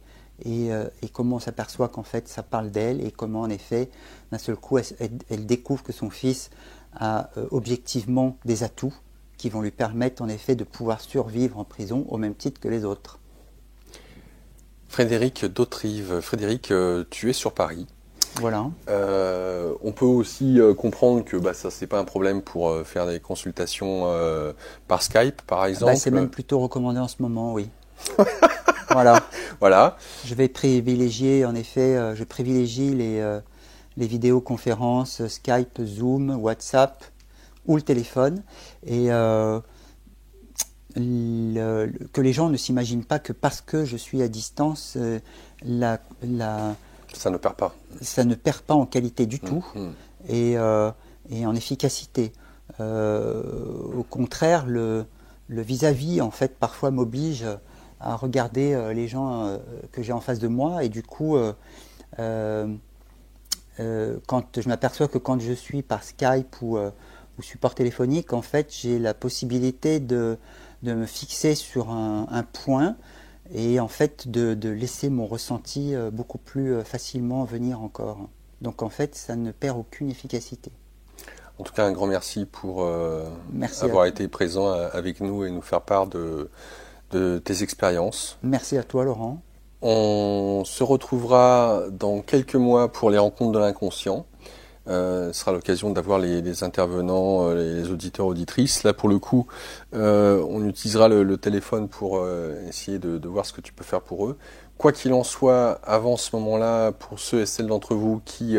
comment on s'aperçoit qu'en fait ça parle d'elle et comment en effet d'un seul coup elle découvre que son fils a objectivement des atouts qui vont lui permettre en effet de pouvoir survivre en prison au même titre que les autres. Frédéric Dautrive. Frédéric, tu es sur Paris. Voilà. On peut aussi comprendre que ça c'est pas un problème pour faire des consultations par Skype par exemple. C'est même plutôt recommandé en ce moment, oui. Voilà. Voilà. Je vais privilégier en effet, je privilégie les vidéoconférences Skype, Zoom, WhatsApp ou le téléphone, et que les gens ne s'imaginent pas que parce que je suis à distance, ça ne perd pas. Ça ne perd pas en qualité du tout et en efficacité. Au contraire, le vis-à-vis en fait parfois m'oblige à regarder les gens que j'ai en face de moi, et du coup quand je m'aperçois que quand je suis par Skype ou support téléphonique, en fait, j'ai la possibilité de me fixer sur un point et en fait de laisser mon ressenti beaucoup plus facilement venir encore. Donc en fait, ça ne perd aucune efficacité. En tout cas, un grand merci pour Merci avoir été présent avec nous et nous faire part de tes expériences. Merci à toi, Laurent. On se retrouvera dans quelques mois pour les rencontres de l'inconscient. Ce sera l'occasion d'avoir les intervenants, les auditeurs, auditrices. Là, pour le coup, on utilisera le téléphone pour essayer de voir ce que tu peux faire pour eux. Quoi qu'il en soit, avant ce moment-là, pour ceux et celles d'entre vous qui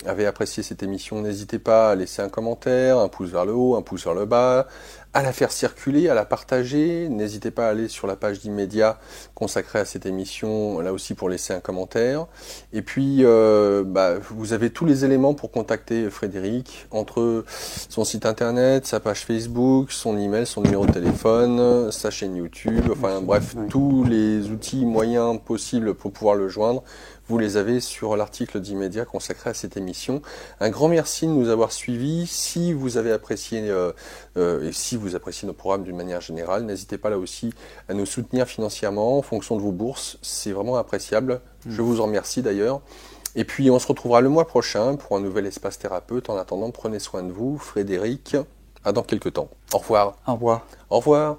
avaient apprécié cette émission, n'hésitez pas à laisser un commentaire, un pouce vers le haut, un pouce vers le bas, à la faire circuler, à la partager. N'hésitez pas à aller sur la page d'Immédiat consacrée à cette émission, là aussi pour laisser un commentaire. Et puis, vous avez tous les éléments pour contacter Frédéric, entre son site internet, sa page Facebook, son email, son numéro de téléphone, sa chaîne YouTube, enfin bref, tous les outils moyens possibles pour pouvoir le joindre. Vous les avez sur l'article d'Immédiat consacré à cette émission. Un grand merci de nous avoir suivis. Si vous avez apprécié et si vous appréciez nos programmes d'une manière générale, n'hésitez pas là aussi à nous soutenir financièrement en fonction de vos bourses. C'est vraiment appréciable. Je vous en remercie d'ailleurs. Et puis on se retrouvera le mois prochain pour un nouvel espace thérapeute. En attendant, prenez soin de vous. Frédéric, à dans quelques temps. Au revoir. Au revoir. Au revoir.